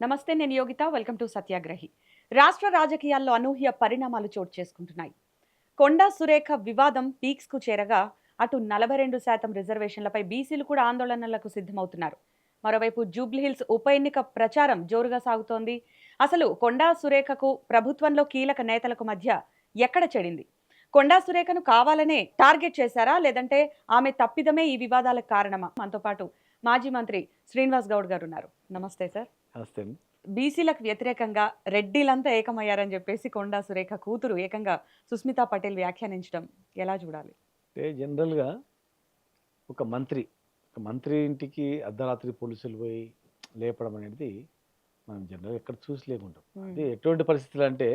నమస్తే, నేను Yogita. Welcome to సత్యాగ్రహి. రాష్ట్ర రాజకీయాల్లో అనూహ్య పరిణామాలు చోటు చేసుకుంటున్నాయి. కొండా సురేఖ వివాదం పీక్స్కు చేరగా అటు 42% రిజర్వేషన్లపై బీసీలు కూడా ఆందోళనలకు సిద్ధమవుతున్నారు. మరోవైపు జూబ్లీహిల్స్ ఉప ఎన్నిక ప్రచారం జోరుగా సాగుతోంది. అసలు కొండా సురేఖకు ప్రభుత్వంలో కీలక నేతలకు మధ్య ఎక్కడ చెడింది? కొండా సురేఖను కావాలనే టార్గెట్ చేశారా, లేదంటే ఆమె తప్పిదమే ఈ వివాదాలకు కారణమా? మనతో పాటు మాజీ మంత్రి శ్రీనివాస్ గౌడ్ గారు ఉన్నారు. నమస్తే సార్. నమస్తే అండి. బీసీలకు వ్యతిరేకంగా రెడ్డిలంతా ఏకమయ్యారని చెప్పేసి కొండా సురేఖ కూతురు ఏకంగా సుస్మితా పటేల్ వ్యాఖ్యానించడం ఎలా చూడాలి? అంటే జనరల్‌గా ఒక మంత్రి ఇంటికి అర్ధరాత్రి పోలీసులు పోయి లేపడం అనేది మనం జనరల్‌గా ఎక్కడ చూసలేకుంటాం. అది ఎటువంటి పరిస్థితులు అంటే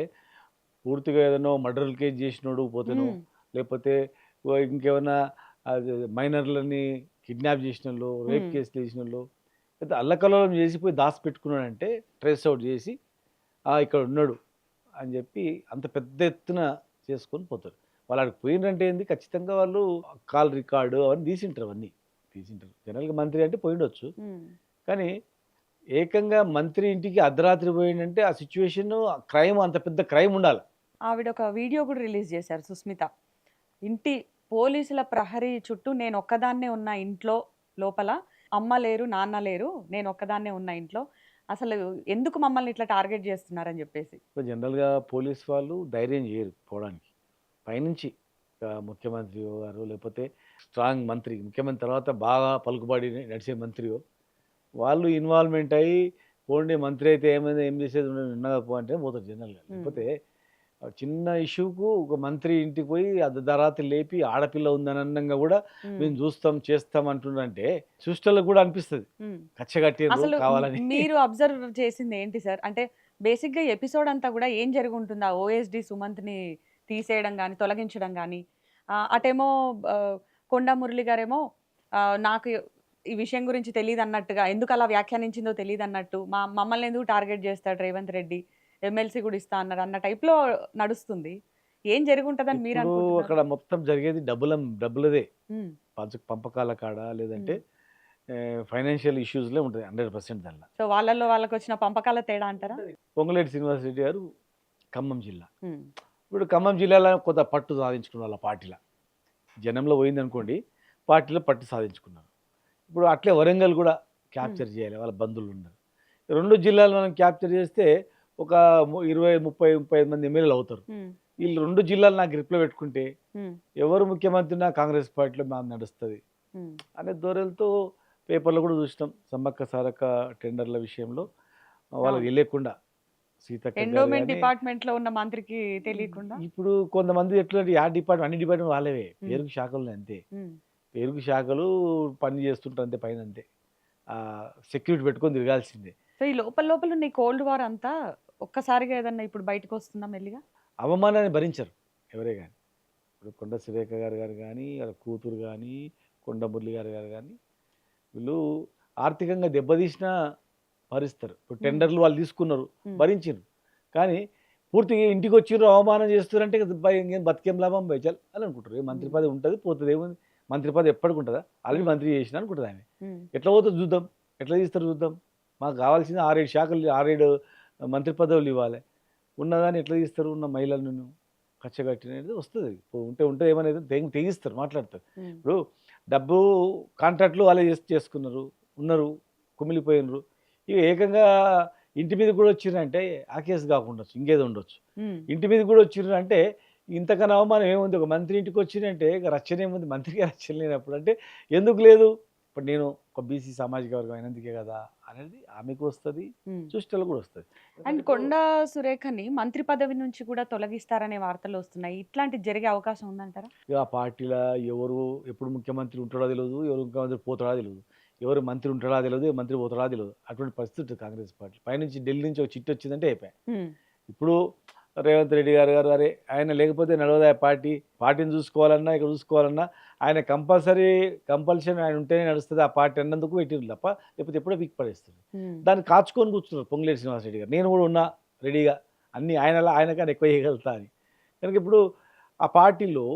పూర్తిగా ఏదైనా మర్డర్ కేస్ చేసినోడు పోతేనో, ఉమ్, లేకపోతే ఇంకేమన్నా అది మైనర్‌లని కిడ్నాప్ చేసినోళ్ళు, రేప్ ఉమ్, కేసులు చేసినోళ్ళు, లేకపోతే అల్లకల్లోలం చేసిపోయి దాచిపెట్టుకున్నాడంటే ట్రేస్ అవుట్ చేసి ఇక్కడ ఉన్నాడు అని చెప్పి అంత పెద్ద ఎత్తున చేసుకొని పోతారు. వాళ్ళు ఆడికి పోయిండ్రంటే ఏంది ఖచ్చితంగా వాళ్ళు కాల్ రికార్డు అవన్నీ తీసింటారు. జనరల్‌గా మంత్రి అంటే పోయుండొచ్చు. ఉమ్. కానీ ఏకంగా మంత్రి ఇంటికి అర్ధరాత్రి పోయిండంటే ఆ సిట్యుయేషన్ క్రైమ్ అంత పెద్ద క్రైమ్ ఉండాలి. ఆవిడ ఒక వీడియో కూడా రిలీజ్ చేశారు సుస్మిత. ఇంటి పోలీసుల ప్రహరీ చుట్టూ నేను ఒక్కదాన్నే ఉన్న ఇంట్లో, లోపల అమ్మ లేరు, నాన్న లేరు, నేను ఒక్కదాన్నే ఉన్న ఇంట్లో, అసలు ఎందుకు మమ్మల్ని ఇట్లా టార్గెట్ చేస్తున్నారని చెప్పేసి. జనరల్‌గా పోలీస్ వాళ్ళు ధైర్యం చేయరు పోవడానికి. పైనుంచి ముఖ్యమంత్రి గారు లేకపోతే స్ట్రాంగ్ మంత్రి, ముఖ్యమంత్రి తర్వాత బాగా పలుకుబడి నడిచే మంత్రియో వాళ్ళు ఇన్వాల్వ్‌మెంట్ అయ్యి పోండి మంత్రి అయితే ఏమైంది ఏం చేసేది ఉండదు ఉన్నగా పో అంటే పోతారు జనరల్‌గా. లేకపోతే చిన్న ఇష్యూకు ఒక మంత్రి ఇంటికి పోయి అర్ధరాత్రి లేపి ఆడపిల్ల ఉందని అన్నంగా కూడా మేము చూస్తాం, చేస్తాం అంటుండంటే చూసేటోళ్ళకి కూడా అనిపిస్తది. ఉమ్. కచ్చగట్టిర్రు అసలు కావాలని. మీరు అబ్జర్వ్ చేసింది ఏంటి సార్? అంటే బేసిక్‌గా ఎపిసోడ్ అంతా గూడా ఏం జరుగుంటుంది? ఆ ఓఎస్‌డి సుమంత్‌ని తీసేయడం గాని, తొలగించడం గాని, అటేమో కొండా మురళి గారేమో నాకు ఈ విషయం గురించి తెలీదన్నట్టుగా, ఎందుకలా వ్యాఖ్యానించిందో తెలీదన్నట్టు, మమ్మల్ని ఎందుకు టార్గెట్ చేస్తాడు రేవంత్ రెడ్డి, ఎమ్మెల్సీ కూడా ఇస్తా అన్నారు అన్న టైప్‌లో నడుస్తుంది. ఏం జరిగుంటదని ఇప్పుడు మీరనుకుంటున్నారు? అక్కడ మొత్తం జరిగేది డబ్బులదే. హ్మ్. పంపకాల కాడ లేదంటే హ్మ్. ఫైనాన్షియల్ ఇష్యూస్‌లే ఉంటది 100% దాంట్లో. సో, వాళ్ళలో వాళ్ళకొచ్చిన పంపకాల తేడా అంటారా? పొంగులేటి శ్రీనివాసరెడ్డి గారు ఖమ్మం జిల్లా. హ్మ్. ఇప్పుడు ఖమ్మం జిల్లాలో కొంత పట్టు సాధించుకున్నారు వాళ్ళ పార్టీలో. జనంలో పోయిందనుకోండి, పార్టీలో పట్టు సాధించుకున్నారు. ఇప్పుడు అట్లే వరంగల్ కూడా హ్మ్. క్యాప్చర్ చేయాలి. వాళ్ళ బంధువులున్నారు. 2 జిల్లాలు మనం క్యాప్చర్ చేస్తే ఒక 20, 30, 35 మంది ఎమ్మెల్యేలు అవుతారు. హ్మ్. వీళ్ళు 2 జిల్లాలు నా గ్రిప్‌లో పెట్టుకుంటే హ్మ్. ఎవరు ముఖ్యమంత్రి ఉన్నా కాంగ్రెస్ పార్టీలో మాది నడుస్తది హ్మ్. అనే ధోరణితో పేపర్‌లో కూడా చూసినాం. సమ్మక్క సారక్క టెండర్ల విషయంలో వాళ్ళకి అవును. తెలియకుండా సీతక్క గారు ఎండోమెంట్ గాని డిపార్ట్‌మెంట్‌లో ఉన్న మంత్రికి తెలీకుండా. ఇప్పుడు కొంతమంది ఎట్లంటే అన్ని డిపార్ట్‌మెంట్ వాళ్ళవే. హ్మ్. పేరుకు శాఖలున్నాయి అంతే. హ్మ్. పేరుకు శాఖలు పని చేస్తుంటారు అంతే పైనంతే. సెక్యూరిటీ పెట్టుకొని తిరగాల్సిందే. సో, ఈ లోపల లోపల ఉన్న ఈ కోల్డ్ వార్ అంతా ఒక్కసారిగా ఏదన్నా ఇప్పుడు బయటకొస్తుందా మెల్లిగా? అవమానాన్ని భరించరు ఎవరే గాని. ఇప్పుడు కొండ సురేఖ గారు గాని, వాళ్ళ కూతురు గాని, కొండ మురళి గారు గాని వీళ్ళు ఆర్థికంగా దెబ్బతీసినా భరిస్తారు. ఇప్పుడు హ్మ్. టెండర్‌లు వాళ్ళు తీసుకున్నారు, హ్మ్. భరించిర్రు. కానీ పూర్తిగా ఇంటికొచ్చిర్రు అవమానం చేస్తుర్రంటే ఇంకేం బతికేం లాభం బయ్ చల్ అని అనుకుంటారు. ఏ మంత్రి హ్మ్. పదవి ఉంటది, పోతది. ఏముంది మంత్రి పదవి ఎప్పటికుంటదా? ఆల్రెడీ హ్మ్. మంత్రి చేసినా అనుకుంటదామె. హ్మ్. ఎట్లా పోతదో చూద్దాం. ఎట్లా తీస్తారో చూద్దాం. మాకు కావాల్సింది 6, 7 శాఖలు 6, 7 మంత్రి పదవులు ఇవ్వాలి. ఉన్నదాన్ని ఎట్లా తీస్తారు? ఉన్న మహిళలను కచ్చగట్టినది వస్తది. ఉంటే ఉంటే ఏమనేది తెగిస్తారు, మాట్లాడతారు. హ్మ్. ఇప్పుడు డబ్బు కాంట్రాక్ట్‌లు వాళ్ళే చేసుకున్నారు. ఉన్నారు. కుమిలిపోయినరు. ఇగ ఏకంగా ఇంటి మీదకి కూడా వచ్చిర్రంటే ఆ కేసు కాకుండొచ్చు. ఇంకేదో ఉండొచ్చు. హ్మ్. ఇంటి మీదకి కూడా వచ్చిర్రంటే ఇంతకన్నా అవమానం ఏముంది? ఒక మంత్రి ఇంటికి వచ్చిర్రంటే ఇక రక్షణేముంది? మంత్రికి రక్షణ లేనప్పుడు అంటే ఎందుకు లేదు? ఇప్పుడు నేను ఒక బీసీ సామాజిక వర్గం అయినందుకే కదా! అనేది ఆమెకు వస్తది. హ్మ్. చూసేటోళ్ళకి కూడా వస్తది. అండ్ ఎందుకంటే ఇప్పుడు కొండా సురేఖని మంత్రి పదవి నుంచి కూడా తొలగిస్తారనే వార్తలొస్తున్నాయి. ఇట్లాంటిది జరిగే అవకాశం ఉందంటారా? ఇక ఆ పార్టీలో ఎవరు ఎప్పుడు ముఖ్యమంత్రి ఉంటాడో తెలవదు. ఎవరు ముఖ్యమంత్రి పోతాడో తెలవదు. ఎవరు మంత్రి ఉంటాడో తెలవదు. ఎవరు మంత్రి పోతాడో తెలవదు. అటువంటి పరిస్థితి ఉంటుంది కాంగ్రెస్ పార్టీ. పైనుంచి ఢిల్లీ నుంచి ఒక చిట్టి వచ్చిందంటే అయిపాయే. హ్మ్. ఇప్పుడు రేవంత్ రెడ్డి గారు అరే ఆయన లేకపోతే నడవదా పార్టీ. పార్టీని చూసుకోవాలన్నా, ఇక్కడ చూసుకోవాలన్నా ఆయన కంపల్షన్ ఆయన ఉంటేనే నడుస్తది. ఆ పార్టీ అన్నందుకు పెట్టిర్రు తప్ప లేకపోతే ఎప్పుడో పీకి పడేస్తారు. హ్మ్. దాన్ని కాచుకొని కూర్చున్నారు పొంగులేటి శ్రీనివాసరెడ్డి గారు. నేను కూడా ఉన్నా రెడీగా. అన్నీ ఆయనకన్నా ఎక్కువ చేయగలుగుతా అని. కనుక ఇప్పుడు ఆ పార్టీలో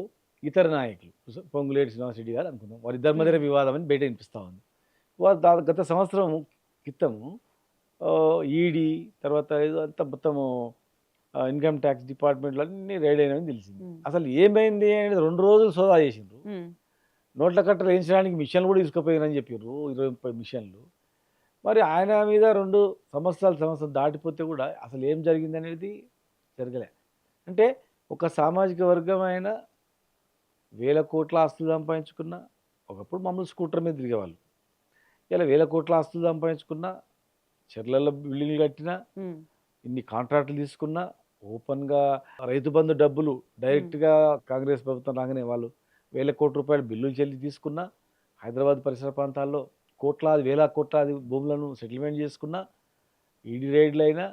ఇతర నాయకులు పొంగులేటి శ్రీనివాసరెడ్డి గారు అనుకుందాం. వారిద్దరి హ్మ్. మధ్యన వివాదం అని బయట వినిపిస్తా ఉంది. గత సంవత్సరం క్రితం ఈడీ తర్వాత ఏదో అంతా మొత్తము ఇన్కమ్ ట్యాక్స్ డిపార్ట్మెంట్లు అన్నీ రైడ్ అయినాయని తెలిసింది. అసలు ఏమైంది అనేది 2 రోజులు సోదా చేసిండ్రు. నోట్ల కట్టలు వేయించడానికి మిషన్లు కూడా తీసుకుపోయినని చెప్పారు, 20-30 మిషన్లు. మరి ఆయన మీద 2 సంవత్సరాలు దాటిపోతే కూడా అసలు ఏం జరిగిందనేది జరగలే. అంటే ఒక సామాజిక వర్గమైన వేల కోట్ల ఆస్తులు సంపాదించుకున్న, ఒకప్పుడు మామూలు స్కూటర్ మీద తిరిగేవాళ్ళు, ఇలా వేల కోట్ల ఆస్తులు సంపాదించుకున్న, చెర్లలో బిల్డింగ్లు కట్టినా, ఇన్ని కాంట్రాక్టులు తీసుకున్నా, ఓపెన్గా రైతు బంధు డబ్బులు డైరెక్ట్గా కాంగ్రెస్ ప్రభుత్వం రాగానే వాళ్ళు వేల కోట్ల రూపాయలు బిల్లులు చెల్లి తీసుకున్నా, హైదరాబాద్ పరిసర ప్రాంతాల్లో కోట్లాది వేల కోట్లాది భూములను సెటిల్మెంట్ చేసుకున్నా, ఈడీ రైడ్లు అయినా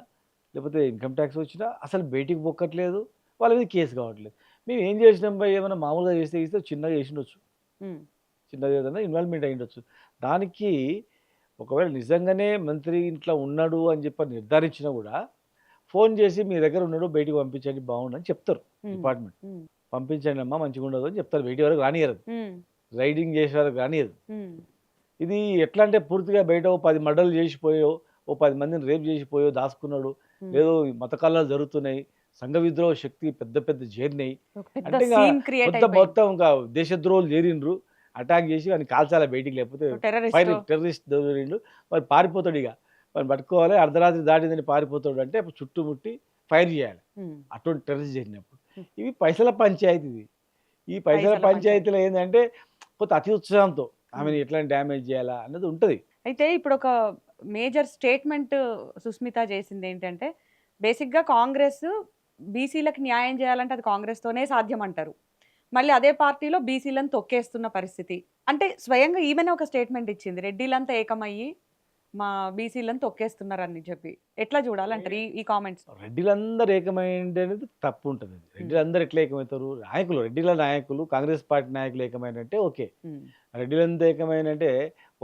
లేకపోతే ఇన్కమ్ ట్యాక్స్ వచ్చినా అసలు బయటికి పొక్కట్లేదు, వాళ్ళ మీద కేసు కావట్లేదు. మేము ఏం చేసినాం భయ్, ఏమైనా మామూలుగా చేస్తే చిన్నగా చేసిండొచ్చు, చిన్నగా ఏదైనా ఇన్వాల్వ్మెంట్ అయ్యిండొచ్చు. దానికి ఒకవేళ నిజంగానే మంత్రి ఇంట్లో ఉన్నాడు అని చెప్పి నిర్ధారించినా కూడా ఫోన్ చేసి మీ దగ్గర ఉన్నాడు బయటికి పంపించండి బాగుండని చెప్తారు డిపార్ట్మెంట్. పంపించండి అమ్మా మంచిగా ఉండదు అని చెప్తారు, బయటి వరకు రానియరు, రైడింగ్ చేసే వరకు రానియరు. ఇది ఎట్లా అంటే పూర్తిగా బయట 10 మర్డర్లు చేసిపోయో, 10 మందిని రేప్ చేసిపోయో దాచుకున్నాడు, లేదో మత కళాలు జరుగుతున్నాయి, సంఘ విద్రోహ శక్తి పెద్ద పెద్ద చేరినాయి అంటే మొత్తం ఇంకా దేశద్రోహులు చేరిండ్రు, అటాక్ చేసి వాడిని కాల్చాలి బయటికి, లేకపోతే టెర్రరిస్ట్ దొరిండు, మరి పారిపోతాడు. ఇక వాడిని పట్టుకోవాలి, అర్ధరాత్రి దాటిందని పారిపోతాడు అంటే చుట్టుముట్టి ఫైర్ చేయాలి. అటువంటి టెర్రరిస్ట్ జరిగినప్పుడు ఇవి పైసల పంచాయతీ. ఈ పైసల పంచాయతీలో ఏంటంటే కొంత అతి ఉత్సాహంతో ఆమెను ఎట్లా డ్యామేజ్ చేయాలా అన్నది ఉంటుంది. అయితే ఇప్పుడు ఒక మేజర్ స్టేట్మెంట్ సుస్మిత చేసింది ఏంటంటే, బేసిక్గా కాంగ్రెస్ బీసీలకు న్యాయం చేయాలంటే అది కాంగ్రెస్తోనే సాధ్యం అంటారు. మళ్ళీ అదే పార్టీలో బీసీలను తొక్కేస్తున్న పరిస్థితి. అంటే స్వయంగా ఈమెనే ఒక స్టేట్మెంట్ ఇచ్చింది, రెడ్డిలంతా ఏకమయ్యి మా బీసీలను తొక్కేస్తున్నారని చెప్పి. ఎట్లా చూడాలంటారు ఈ కామెంట్స్? రెడ్డిలందరూ ఏకమైంది అనేది తప్పు ఉంటుంది. రెడ్డిలందరూ ఎట్లా ఏకమవుతారు? నాయకులు, రెడ్డిల నాయకులు, కాంగ్రెస్ పార్టీ నాయకులు ఏకమైనంటే ఓకే. రెడ్డిలంతా ఏకమైనంటే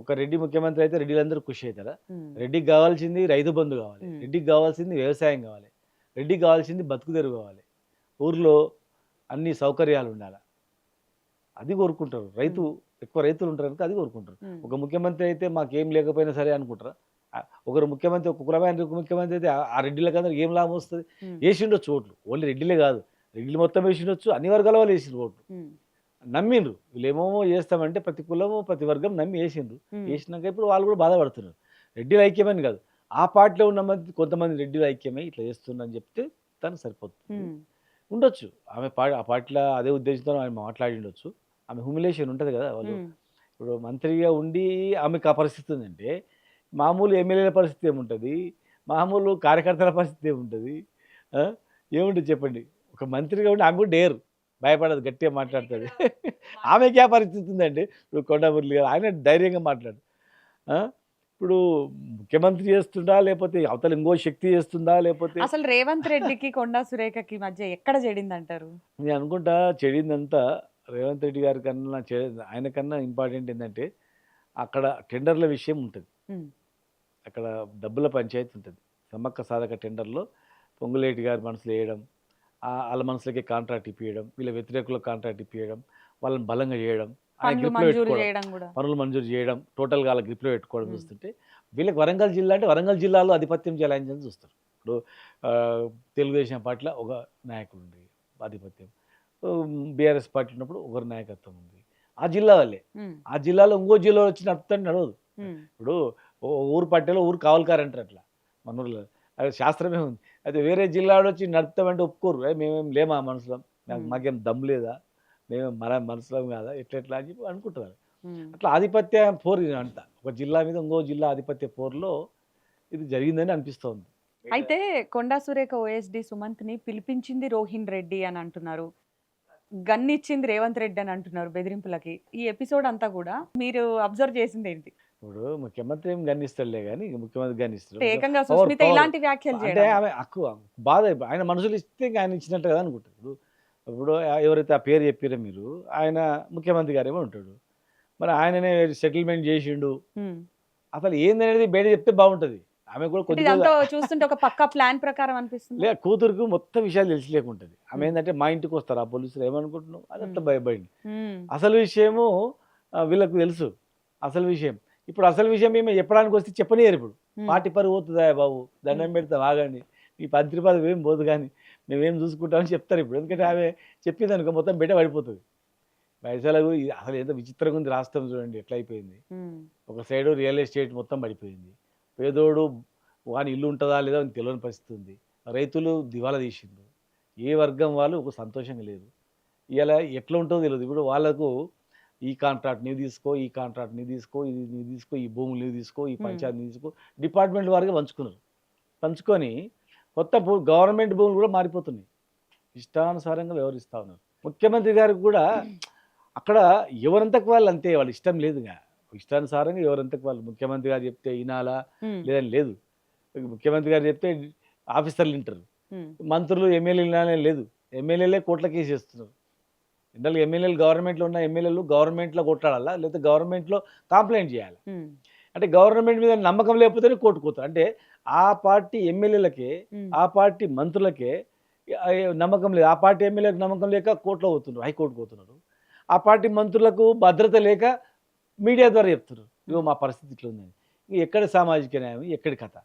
ఒక రెడ్డి ముఖ్యమంత్రి అయితే రెడ్డిలందరూ ఖుషి అవుతారా? రెడ్డికి కావాల్సింది రైతు బంధు కావాలి, రెడ్డికి కావాల్సింది వ్యవసాయం కావాలి, రెడ్డికి కావాల్సింది బతుకుదెరువు కావాలి, ఊర్లో అన్ని సౌకర్యాలు ఉండాలి, అది కోరుకుంటారు. ఎక్కువ రైతులు ఉంటారు కనుక అది కోరుకుంటారు. ఒక ముఖ్యమంత్రి అయితే మాకేం లేకపోయినా సరే అనుకుంటారా? ఒకరు ముఖ్యమంత్రి, ఒక కులమైన ముఖ్యమంత్రి అయితే ఆ రెడ్డిలకు అందరికి ఏం లాభం వస్తుంది? వేసిండొచ్చు ఓట్లు, ఓన్లీ రెడ్డిలే కాదు, రెడ్డిలు మొత్తం వేసిండొచ్చు, అన్ని వర్గాల వాళ్ళు వేసిండ్రు ఓట్లు, నమ్మిండ్రు. వీళ్ళేమో చేస్తామంటే ప్రతి కులము ప్రతి వర్గం నమ్మి వేసిండ్రు. వేసినాక ఇప్పుడు వాళ్ళు కూడా బాధపడుతున్నారు. రెడ్డిలు ఐక్యమని కాదు, ఆ పార్టీలో ఉన్న కొంతమంది రెడ్డిలు ఐక్యమై ఇట్లా చేస్తున్నారని చెప్తే తను సరిపోతుంది. ఉండొచ్చు ఆమె ఆ పార్టీలో అదే ఉద్దేశంతో ఆమె మాట్లాడిండొచ్చు. ఆమె హ్యూమిలేషన్ ఉంటుంది కదా, వాళ్ళు ఇప్పుడు మంత్రిగా ఉండి ఆమెకు ఆ పరిస్థితి ఉందంటే మామూలు ఎమ్మెల్యేల పరిస్థితి ఏముంటుంది, మామూలు కార్యకర్తల పరిస్థితి ఏముంటుంది, ఏముంటుంది చెప్పండి? ఒక మంత్రిగా ఉండి ఆమె కూడా డేరు, భయపడదు, గట్టిగా మాట్లాడుతుంది. ఆమెకి ఆ పరిస్థితి ఉందండి. ఇప్పుడు కొండా మురళి గారు ఆయన ధైర్యంగా మాట్లాడు. ఇప్పుడు ముఖ్యమంత్రి చేస్తుందా, లేకపోతే అవతల ఇంకో శక్తి చేస్తుందా, లేకపోతే అసలు రేవంత్ రెడ్డికి కొండా సురేఖకి మధ్య ఎక్కడ చెడిందంటారు? నేను అనుకుంటా చెడిందంతా రేవంత్ రెడ్డి గారి కన్నా, ఆయన కన్నా ఇంపార్టెంట్ ఏంటంటే అక్కడ టెండర్ల విషయం ఉంటుంది, అక్కడ డబ్బుల పంచాయతీ ఉంటుంది. సమ్మక్క సాధక టెండర్లో పొంగులేటి గారి మనసులో వేయడం, వాళ్ళ మనసులకి కాంట్రాక్ట్ ఇప్పించడం, వీళ్ళ వ్యతిరేకులకు కాంట్రాక్ట్ ఇప్పించడం, వాళ్ళని బలంగా చేయడం, పనులు మంజూరు చేయడం, టోటల్గా వాళ్ళ గ్రిప్లో పెట్టుకోవడం చూస్తుంటే వీళ్ళకి వరంగల్ జిల్లా అంటే వరంగల్ జిల్లాలో ఆధిపత్యం చేయాలని చూస్తారు. ఇప్పుడు తెలుగుదేశం పార్టీలో ఒక నాయకుడు ఉంది ఆధిపత్యం, బీఆర్ఎస్ పార్టీ ఉన్నప్పుడు ఒకరి నాయకత్వం ఉంది, ఆ జిల్లా వాళ్ళే. ఆ జిల్లాలో ఇంకో జిల్లా వచ్చి నడుపుతాను నడవదు. ఇప్పుడు ఊరు పట్టేలో ఊరు కావలికారంటారు, అట్లా మన ఊళ్ళో అది శాస్త్రమే ఉంది. అయితే వేరే జిల్లాలో వచ్చి నడుపుతామంటే ఒప్పుకోరు, మేమేం లేమా మనసులో, మాకేం దమ్ లేదా, మేము మన మనసులో కాదా, ఎట్లా అని చెప్పి అనుకుంటున్నారు. అట్లా ఆధిపత్య పోరు అంట, ఒక జిల్లా మీద ఇంకో జిల్లా ఆధిపత్య పోరులో ఇది జరిగిందని అనిపిస్తోంది. అయితే కొండా సురేఖ ఓఎస్డి సుమంత్ని పిలిపించింది రోహిన్ రెడ్డి అని అంటున్నారు, గన్నిచ్చింది రేవంత్ రెడ్డి అని అంటున్నారు బెదిరింపులకి. ఈ ఎపిసోడ్ అంతా కూడా మీరు అబ్జర్వ్ చేసింది ఏంటి? ఇప్పుడు ముఖ్యమంత్రి ఏం గన్నిస్తాడులే కానీ ముఖ్యమంత్రి గన్నిస్తాడు, ఏకంగా సుస్మిత ఇలాంటి వ్యాఖ్యలు అంటే ఆమె హక్కు బాధ, ఆయన మనసులు ఇస్తే ఆయన ఇచ్చినట్టు కదా అనుకుంటారు. ఇప్పుడు ఎవరైతే ఆ పేరు చెప్పారో మీరు, ఆయన ముఖ్యమంత్రి గారేమో ఉంటాడు, మరి ఆయననే సెటిల్మెంట్ చేసిండు, అసలు ఏందనేది బయట చెప్తే బాగుంటుంది. ఆమె కూడా కొద్దిగా చూస్తుంటే ఒక పక్కా ప్లాన్ ప్రకారం అనిపిస్తుంది. కూతురుకు మొత్తం విషయాలు తెలిసి లేకుంటుంది. ఆమె ఏంటంటే మా ఇంటికి వస్తారు ఆ పోలీసులు, ఏమనుకుంటున్నావు అదంతా భయపడింది. అసలు విషయము వీళ్ళకు తెలుసు, అసలు విషయం. ఇప్పుడు అసలు విషయం మేము చెప్పడానికి వస్తే చెప్పనియరు. ఇప్పుడు పార్టీ పరువు పోతుందా బాబు, దండం పెడతాం ఆగండి, ఈ మంత్రి పదవి ఏం పోదు కానీ మేమేం చూసుకుంటామని చెప్తారు ఇప్పుడు. ఎందుకంటే ఆమె చెప్పింది అనుకో మొత్తం బెట్ట పడిపోతుంది. పైసలకు అసలు ఏదో విచిత్రంగా ఉంది రాష్ట్రం, చూడండి ఎట్లా అయిపోయింది. ఒక సైడు రియల్ ఎస్టేట్ మొత్తం పడిపోయింది, పేదోడు వాని ఇల్లు ఉంటుందా లేదా అని తెలియని పరిస్థితి ఉంది, రైతులు దివాలా తీసిండ్రు, ఏ వర్గం వాళ్ళు ఒక సంతోషంగా లేరు. ఇలా ఎట్లా ఉంటుందో తెలియదు. ఇప్పుడు వాళ్ళకు ఈ కాంట్రాక్ట్ నీవు తీసుకో, ఈ కాంట్రాక్ట్ నీవు తీసుకో, ఇది నీవు తీసుకో, ఈ భూములు నీవు తీసుకో, ఈ పంచాయతీ నీవు తీసుకో, డిపార్ట్మెంట్ వారికి పంచుకున్నారు. పంచుకొని కొత్త గవర్నమెంట్ భూములు కూడా మారిపోతున్నాయి, ఇష్టానుసారంగా వ్యవహరిస్తూ ఉన్నారు. ముఖ్యమంత్రి గారికి కూడా అక్కడ ఎవరంతకు వాళ్ళు అంతే, వాళ్ళు ఇష్టం లేదుగా, ఇష్టానుసారంగా ఎవరంతకు వాళ్ళు. ముఖ్యమంత్రి గారు చెప్తే వినాలా లేదని లేదు, ముఖ్యమంత్రి గారు చెప్తే ఆఫీసర్లు వింటారు, మంత్రులు ఎమ్మెల్యేలు వినాలని లేదు, ఎమ్మెల్యేలే కోట్ల కేసు చేస్తున్నారు. ఇందులో ఎమ్మెల్యేలు గవర్నమెంట్లో ఉన్న ఎమ్మెల్యేలు గవర్నమెంట్లో కొట్లాడాలా, లేకపోతే గవర్నమెంట్లో కంప్లైంట్ చేయాలి. అంటే గవర్నమెంట్ మీద నమ్మకం లేకపోతేనే కోర్టుకోతారు. అంటే ఆ పార్టీ ఎమ్మెల్యేలకే, ఆ పార్టీ మంత్రులకే నమ్మకం లేదు, ఆ పార్టీ ఎమ్మెల్యేలకు నమ్మకం లేక కోర్టులో పోతున్నారు, హైకోర్టుకు పోతున్నారు. ఆ పార్టీ మంత్రులకు భద్రత లేక మీడియా ద్వారా చెప్తున్నారు ఇగో మా పరిస్థితి ఇట్లా ఉందని. ఎక్కడ సామాజిక న్యాయం, ఎక్కడి కథ.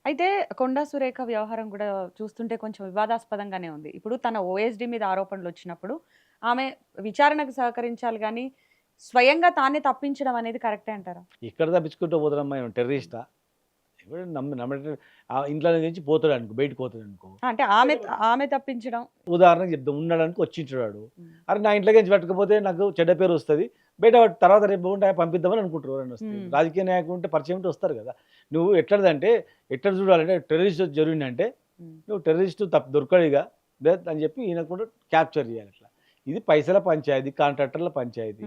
అయితే కొండా సురేఖ వ్యవహారం కూడా చూస్తుంటే కొంచెం వివాదాస్పదంగానే ఉంది. ఇప్పుడు తన ఓఎస్డి మీద ఆరోపణలు వచ్చినప్పుడు ఆమె విచారణకు సహకరించాలి కానీ స్వయంగా తానే తప్పించడం అనేది కరెక్టే అంటారా? ఎక్కడ తప్పించుకుంటూ పోతారమ్మా, ఏమన్నా టెర్రరిస్టా? ఎవరు నమ్మే ఇంట్లో నుంచి పోతాడు అనుకో, బయటకు పోతాడు అనుకో, అంటే ఆమె ఆమె తప్పించడం. ఉదాహరణకు చెప్తాం, ఉన్నాడానికి వచ్చింటాడు, అరే నా ఇంట్లోకి నుంచి పట్టుకపోతే నాకు చెడ్డ పేరు వస్తుంది, బయట తర్వాత రేపు బాగుంటే పంపిద్దామని అనుకుంటారు. ఎవరైనా వస్తే రాజకీయ నాయకులు ఉంటే పరిచయం ఉంటే వస్తారు కదా. నువ్వు ఎట్లదంటే ఎట్లా చూడాలంటే టెర్రరిస్ట్ జరిగిందంటే నువ్వు టెర్రరిస్ట్ దొరకడిగా అని చెప్పి ఈయన కూడా క్యాప్చర్ చేయాలి. అట్లా ఇది పైసల పంచాయతీ, కాంట్రాక్టర్ల పంచాయతీ.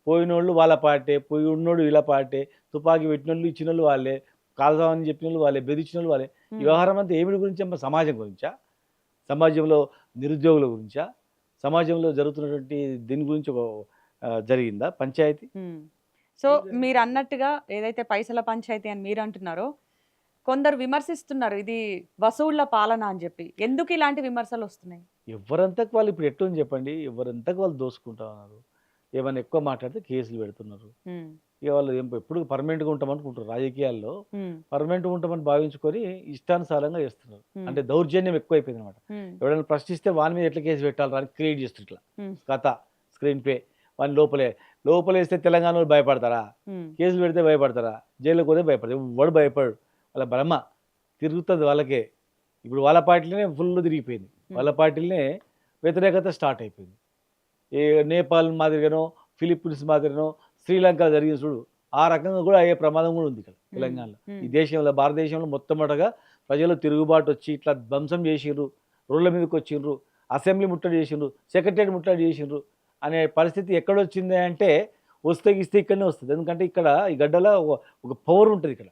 పోయినోళ్ళు వాళ్ళ పార్టీ, పోయి ఉన్నోడు వీళ్ళ పార్టీ, తుపాకీ పెట్టినోళ్ళు ఇచ్చిన వాళ్ళు వాళ్ళే, కాల్దామని చెప్పిన వాళ్ళు వాళ్ళే, బెదిరించిన వాళ్ళు వాళ్ళే. ఈ వ్యవహారం అంతా ఏమిటి గురించి అమ్మ? సమాజం గురించా? సమాజంలో నిరుద్యోగుల గురించా? సమాజంలో జరుగుతున్నటువంటి దీని గురించి ఒక జరిగిందా పంచాయతీ? సో మీరు అన్నట్టుగా ఏదైతే పైసల పంచాయతీ అని మీరు అంటున్నారో, కొందరు విమర్శిస్తున్నారు ఇది వసూళ్ల పాలన అని చెప్పి. ఎందుకు ఇలాంటి విమర్శలు వస్తున్నాయి? ఎవరంతకు వాళ్ళు ఇప్పుడు ఎట్లుంది చెప్పండి, ఎవరంతకు వాళ్ళు దోసుకుంటా ఉన్నారు. ఏమైనా ఎక్కువ మాట్లాడితే కేసులు పెడుతున్నారు. ఇక వాళ్ళు ఎప్పుడు పర్మనెంట్గా ఉంటామనుకుంటారు. రాజకీయాల్లో పర్మనెంట్గా ఉంటామని భావించుకొని ఇష్టానుసారంగా చేస్తున్నారు. అంటే దౌర్జన్యం ఎక్కువైపోయింది అనమాట. ఎవరైనా ప్రశ్నిస్తే వాని మీద ఎట్లా కేసు పెట్టాలి అని క్రియేట్ చేస్తారు. ఇట్లా కథ, స్క్రీన్ ప్లే. వాని లోపలేస్తే తెలంగాణలో భయపడతారా? కేసులు పెడితే భయపడతారా? జైలుకి పోతే భయపడతారు. ఎవడు భయపడు, వాళ్ళ బ్రహ్మ తిరుగుతుంది వాళ్ళకే. ఇప్పుడు వాళ్ళ పార్టీలోనే ఫుల్ తిరిగిపోయింది, వాళ్ళ పార్టీలనే వ్యతిరేకత స్టార్ట్ అయిపోయింది. ఏ నేపాల్ మాదిరిగానో, ఫిలిప్పీన్స్ మాదిరిగానో, శ్రీలంక జరిగింది చూడు, ఆ రకంగా కూడా అయ్యే ప్రమాదం కూడా ఉంది ఇక్కడ తెలంగాణలో. ఈ దేశంలో, భారతదేశంలో మొట్టమొదటగా ప్రజలు తిరుగుబాటు వచ్చి ఇట్లా ధ్వంసం చేసిండ్రు, రోడ్ల మీదకి వచ్చిండ్రు, అసెంబ్లీ ముట్టడి చేసిండ్రు, సెక్రటరీ ముట్టడి చేసిండ్రు అనే పరిస్థితి ఎక్కడొచ్చింది అంటే వస్తే ఇక్కడనే వస్తుంది. ఎందుకంటే ఇక్కడ ఈ గడ్డలో ఒక పవర్ ఉంటుంది. ఇక్కడ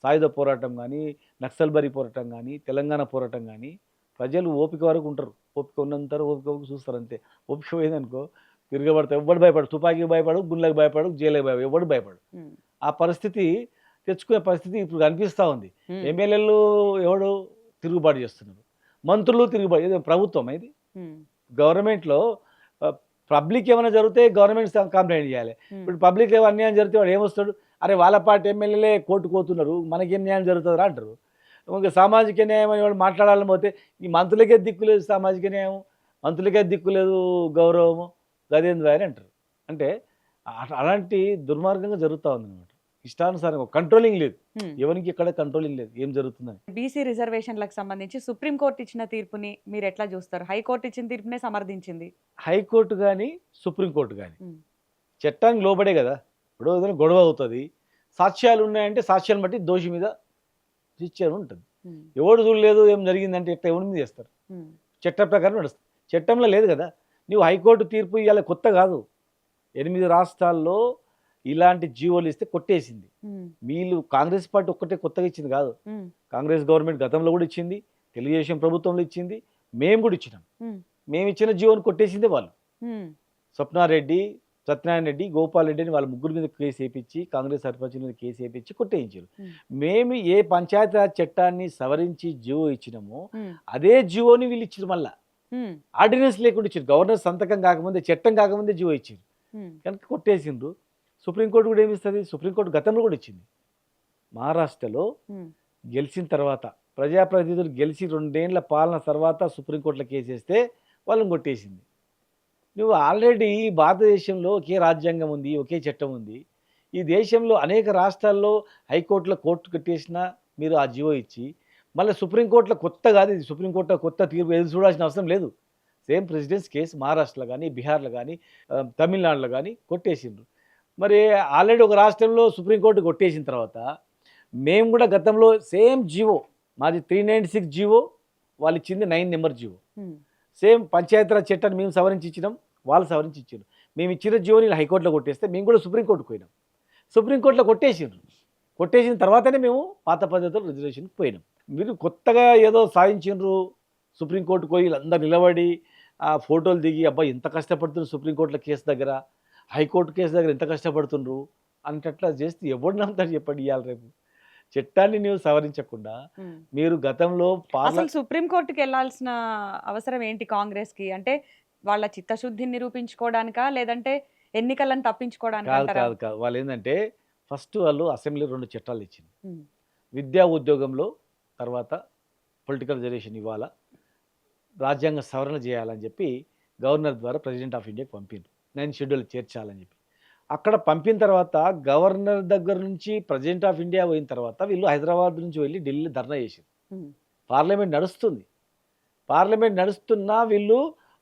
సాయుధ పోరాటం కానీ, నక్సల్బరీ పోరాటం కానీ, తెలంగాణ పోరాటం కానీ, ప్రజలు ఓపిక వరకు ఉంటారు. ఓపిక ఉన్నంత ఓపిక చూస్తారు అంతే. ఓపిక పోయిందనుకో తిరగబడతారు. ఎవడు భయపడు, తుపాకీకి భయపడు, గుండ్లకు భయపడు, జైలుకి భయపడు, ఎవడు భయపడు. ఆ పరిస్థితి తెచ్చుకునే పరిస్థితి ఇప్పుడు కనిపిస్తూ ఉంది. ఎమ్మెల్యేలు ఎవడు తిరుగుబాటు చేస్తున్నారు, మంత్రులు తిరుగుబాటు. ఇది ప్రభుత్వం, ఇది గవర్నమెంట్లో పబ్లిక్ ఏమైనా జరిగితే గవర్నమెంట్ కంప్లైంట్ చేయాలి. ఇప్పుడు పబ్లిక్ అన్యాయం జరిగితే వాడు ఏమొస్తాడు, అరే వాళ్ళ పార్టీ ఎమ్మెల్యేలే కోర్టుకు పోతున్నారు, మనకేం న్యాయం జరుగుతుందా అంటారు. ఇంకా సామాజిక న్యాయం అని వాడు మాట్లాడాలని పోతే ఈ మంత్రులకే దిక్కు లేదు సామాజిక న్యాయం, మంత్రులకే దిక్కు లేదు గౌరవము, గదేంద్ర అని అంటారు. అంటే అలాంటి దుర్మార్గంగా జరుగుతూ ఉందన్నమాట. ఇష్టానుసారంగా కంట్రోలింగ్ లేదు, ఎవరికి ఇక్కడ కంట్రోలింగ్ లేదు ఏం జరుగుతుందని. బీసీ రిజర్వేషన్లకు సంబంధించి సుప్రీంకోర్టు ఇచ్చిన తీర్పుని మీరు ఎట్లా చూస్తారు? హైకోర్టు ఇచ్చిన తీర్పునే సమర్థించింది. హైకోర్టు కానీ సుప్రీంకోర్టు కానీ చట్టానికి లోబడే కదా. ఇప్పుడు ఏదైనా గొడవ అవుతుంది, సాక్ష్యాలు ఉన్నాయంటే సాక్ష్యాలను బట్టి దోషి మీద శిక్ష ఉంటుంది. ఎవడు చూడలేదు ఏం జరిగిందంటే ఎట్లా ఎవరి మీద చేస్తారు? చట్ట ప్రకారం నడుస్తుంది. చట్టంలో లేదు కదా. నువ్వు హైకోర్టు తీర్పు ఇవాళ కొత్త కాదు, 8 రాష్ట్రాల్లో ఇలాంటి జీవోలు ఇస్తే కొట్టేసింది. వీళ్ళు కాంగ్రెస్ పార్టీ ఒక్కటే కొత్తగా ఇచ్చింది కాదు, కాంగ్రెస్ గవర్నమెంట్ గతంలో కూడా ఇచ్చింది, తెలుగుదేశం ప్రభుత్వంలో ఇచ్చింది, మేము కూడా ఇచ్చినాం. మేము ఇచ్చిన జీవోని కొట్టేసిందే వాళ్ళు. స్వప్నారెడ్డి, సత్యనారాయణ రెడ్డి, గోపాల్ రెడ్డి అని వాళ్ళ ముగ్గురు మీద కేసు వేయించి, కాంగ్రెస్ సర్పంచ్ మీద కేసు వేయించి కొట్టేయించారు. మేము ఏ పంచాయతీరాజ్ చట్టాన్ని సవరించి జీవో ఇచ్చినామో అదే జీవోని వీళ్ళు ఇచ్చారు. మళ్ళీ ఆర్డినెన్స్ లేకుండా ఇచ్చారు. గవర్నర్ సంతకం కాకముందే, చట్టం కాకముందే జీవో ఇచ్చారు కనుక కొట్టేసిండ్రు. సుప్రీంకోర్టు కూడా ఏమిస్తుంది? సుప్రీంకోర్టు గతంలో కూడా ఇచ్చింది. మహారాష్ట్రలో ఉమ్, గెలిచిన తర్వాత ప్రజాప్రతినిధులు గెలిచి 2 ఏళ్ల పాలన తర్వాత సుప్రీంకోర్టులో కేసేస్తే వాళ్ళని కొట్టేసింది. నువ్వు ఆల్రెడీ భారతదేశంలో ఒకే రాజ్యాంగం ఉంది, ఒకే చట్టం ఉంది. ఈ దేశంలో అనేక రాష్ట్రాల్లో హైకోర్టులో కోర్టు కట్టేసినా మీరు ఆ జీవో ఇచ్చి, మళ్ళీ సుప్రీంకోర్టులో కొత్త కాదు ఇది, సుప్రీంకోర్టులో కొత్త తీర్పు ఎదురు చూడాల్సిన అవసరం లేదు. సేమ్ ప్రెసిడెంట్స్ కేసు మహారాష్ట్రలో కానీ, బీహార్లో కానీ, తమిళనాడులో కానీ కొట్టేసిండ్రు. మరి ఆల్రెడీ ఒక రాష్ట్రంలో సుప్రీంకోర్టు కొట్టేసిన తర్వాత మేము కూడా గతంలో సేమ్ జీవో, మాది 396 జీవో, వాళ్ళు ఇచ్చింది 9 నెంబర్ జీవో. ఉమ్, సేమ్ పంచాయతీరాజ్ చట్టాన్ని మేము సవరించి ఇచ్చినాం, వాళ్ళు సవరించి ఇచ్చారు. మేము ఇచ్చిన జీవోని హైకోర్టులో కొట్టేస్తే మేము కూడా సుప్రీంకోర్టుకు పోయినాం. సుప్రీంకోర్టులో కొట్టేసిండ్రు. కొట్టేసిన తర్వాతనే మేము పాత పద్ధతిలో రిజర్వేషన్కి పోయినాం. మీరు కొత్తగా ఏదో సాధించిండ్రు, సుప్రీంకోర్టుకు పోయి వీళ్ళందరూ నిలబడి ఆ ఫోటోలు దిగి అబ్బా ఎంత కష్టపడుతున్నారు సుప్రీంకోర్టులో కేసు దగ్గర, హైకోర్టు కేసు దగ్గర ఎంత కష్టపడుతుండ్రు అంటట్లా చేస్తే ఎవడు నమ్ముతారు చెప్పండి. ఇవాళ రేపు చట్టాన్ని ನೀವು సవరించకుండా ఉమ్. మీరు గతంలో అసలు సుప్రీంకోర్టుకి వెళ్ళాల్సిన అవసరం ఏంటి కాంగ్రెస్ కి? అంటే వాళ్ళ చిత్తశుద్ధిని నిరూపించుకోవడానికా, లేదంటే ఎన్నికలను తప్పించుకోవడానికి కాదు అంటారా? కాదు కాదు వాళ్ళు ఏంటంటే ఫస్ట్ వాళ్ళు అసెంబ్లీ 2 చట్టాలు ఇచ్చింది. ఉమ్, విద్యా ఉద్యోగంలో తర్వాత పొలిటికల్ రిజర్వేషన్ ఇవ్వాలా, రాజ్యాంగ సవరణ చేయాలని చెప్పి గవర్నర్ ద్వారా ప్రెసిడెంట్ ఆఫ్ ఇండియాకి పంపిండ్రు. 9 షెడ్యూల్ చేర్చాలని చెప్పి అక్కడ పంపిన తర్వాత గవర్నర్ దగ్గర నుంచి ప్రెసిడెంట్ ఆఫ్ ఇండియా పోయిన తర్వాత వీళ్ళు హైదరాబాద్ నుంచి వెళ్ళి ఢిల్లీ ధర్నా చేశారు. ఉమ్, పార్లమెంట్ నడుస్తుంది. పార్లమెంట్ నడుస్తున్నా వీళ్ళు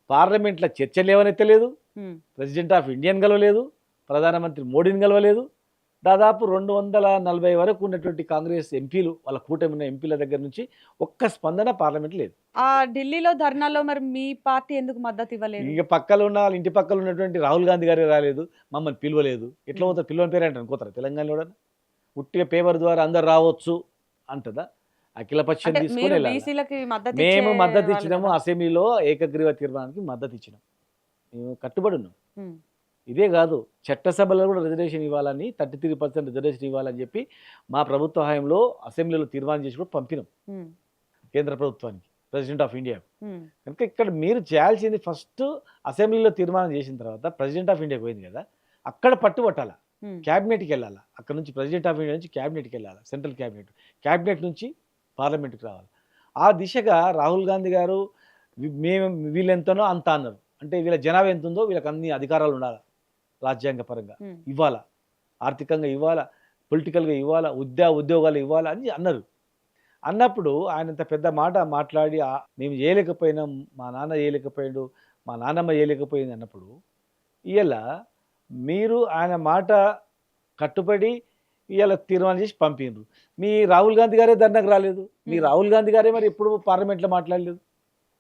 పార్లమెంట్లో చర్చలు లేవనెత్తలేదు, ఉమ్, ప్రెసిడెంట్ ఆఫ్ ఇండియాని కలవలేదు, ప్రధానమంత్రి మోడీని కలవలేదు. దాదాపు 240 వరకు ఉన్నటువంటి కాంగ్రెస్ ఎంపీలు, వాళ్ళ కూటమి ఉన్న ఎంపీల దగ్గర నుంచి ఒక్క స్పందన పార్లమెంట్ లేదు. ఆ ఢిల్లీలో ధర్నాలో మరి మీ పార్టీ ఎందుకు మద్దతు ఇవ్వలేదు? ఇక పక్కన ఉన్న వాళ్ళ ఇంటి పక్కన ఉన్నటువంటి రాహుల్ గాంధీ గారే రాలేదు, మమ్మల్ని పిలవలేదు. ఎట్లా పోతారు? పిలవని పేరు అంటే అనుకోతారా తెలంగాణలో? ఉట్టిగా పేపర్ ద్వారా అందరు రావచ్చు అంటదా? అఖిలపక్షం అంటే తీసుకొని మీరు వెళ్ళాలి. బీసీలకి మద్దతు మేము ఇచ్చే మద్దతు వాళ్ళు ఇచ్చినాము, కదా. అసెంబ్లీలో ఏకగ్రీవ తీర్మానానికి మద్దతు ఇచ్చినాం, మేము కట్టుబడి ఉన్నాం. ఉమ్, ఇదే కాదు, చట్టసభలో కూడా రిజర్వేషన్ ఇవ్వాలని, 33% రిజర్వేషన్ ఇవ్వాలని చెప్పి మా ప్రభుత్వ హయాంలో అసెంబ్లీలో తీర్మానం చేసి కూడా పంపినాం ఉమ్, కేంద్ర ప్రభుత్వానికి, ప్రెసిడెంట్ ఆఫ్ ఇండియా. ఉమ్, కనుక ఇక్కడ మీరు చేయాల్సింది ఫస్ట్ అసెంబ్లీలో తీర్మానం చేసిన తర్వాత ప్రెసిడెంట్ ఆఫ్ ఇండియాకి పోయింది కదా, అక్కడ పట్టుబట్టాల, ఉమ్, క్యాబినెట్కి వెళ్ళాలి. అక్కడ నుంచి ప్రెసిడెంట్ ఆఫ్ ఇండియా నుంచి క్యాబినెట్కి వెళ్ళాలి, సెంట్రల్ క్యాబినెట్, క్యాబినెట్ నుంచి పార్లమెంట్కి రావాలి. ఆ దిశగా రాహుల్ గాంధీ గారు మేము వీళ్ళెంతనో అంత అన్నారు. అంటే వీళ్ళ జనాభా ఎంత ఉందో వీళ్ళకి అన్ని అధికారాలు ఉండాలి, రాజ్యాంగపరంగా ఉమ్, ఇవ్వాలా, ఆర్థికంగా ఇవ్వాలా, పొలిటికల్గా ఇవ్వాలా, ఉద్యోగాలు ఇవ్వాలా అని అన్నారు. అన్నప్పుడు ఆయన ఇంత పెద్ద మాట మాట్లాడి మేము చేయలేకపోయినాం, మా నాన్న చేయలేకపోయాడు, మా నాన్నమ్మ చేయలేకపోయింది అన్నప్పుడు ఇవాళ మీరు ఆయన మాట కట్టుబడి ఇవాళ తీర్మానం చేసి పంపిండ్రు. మీ రాహుల్ గాంధీ గారే ధర్నాకు రాలేదు, మీ రాహుల్ గాంధీ గారే మరి ఎప్పుడు పార్లమెంట్లో మాట్లాడలేదు.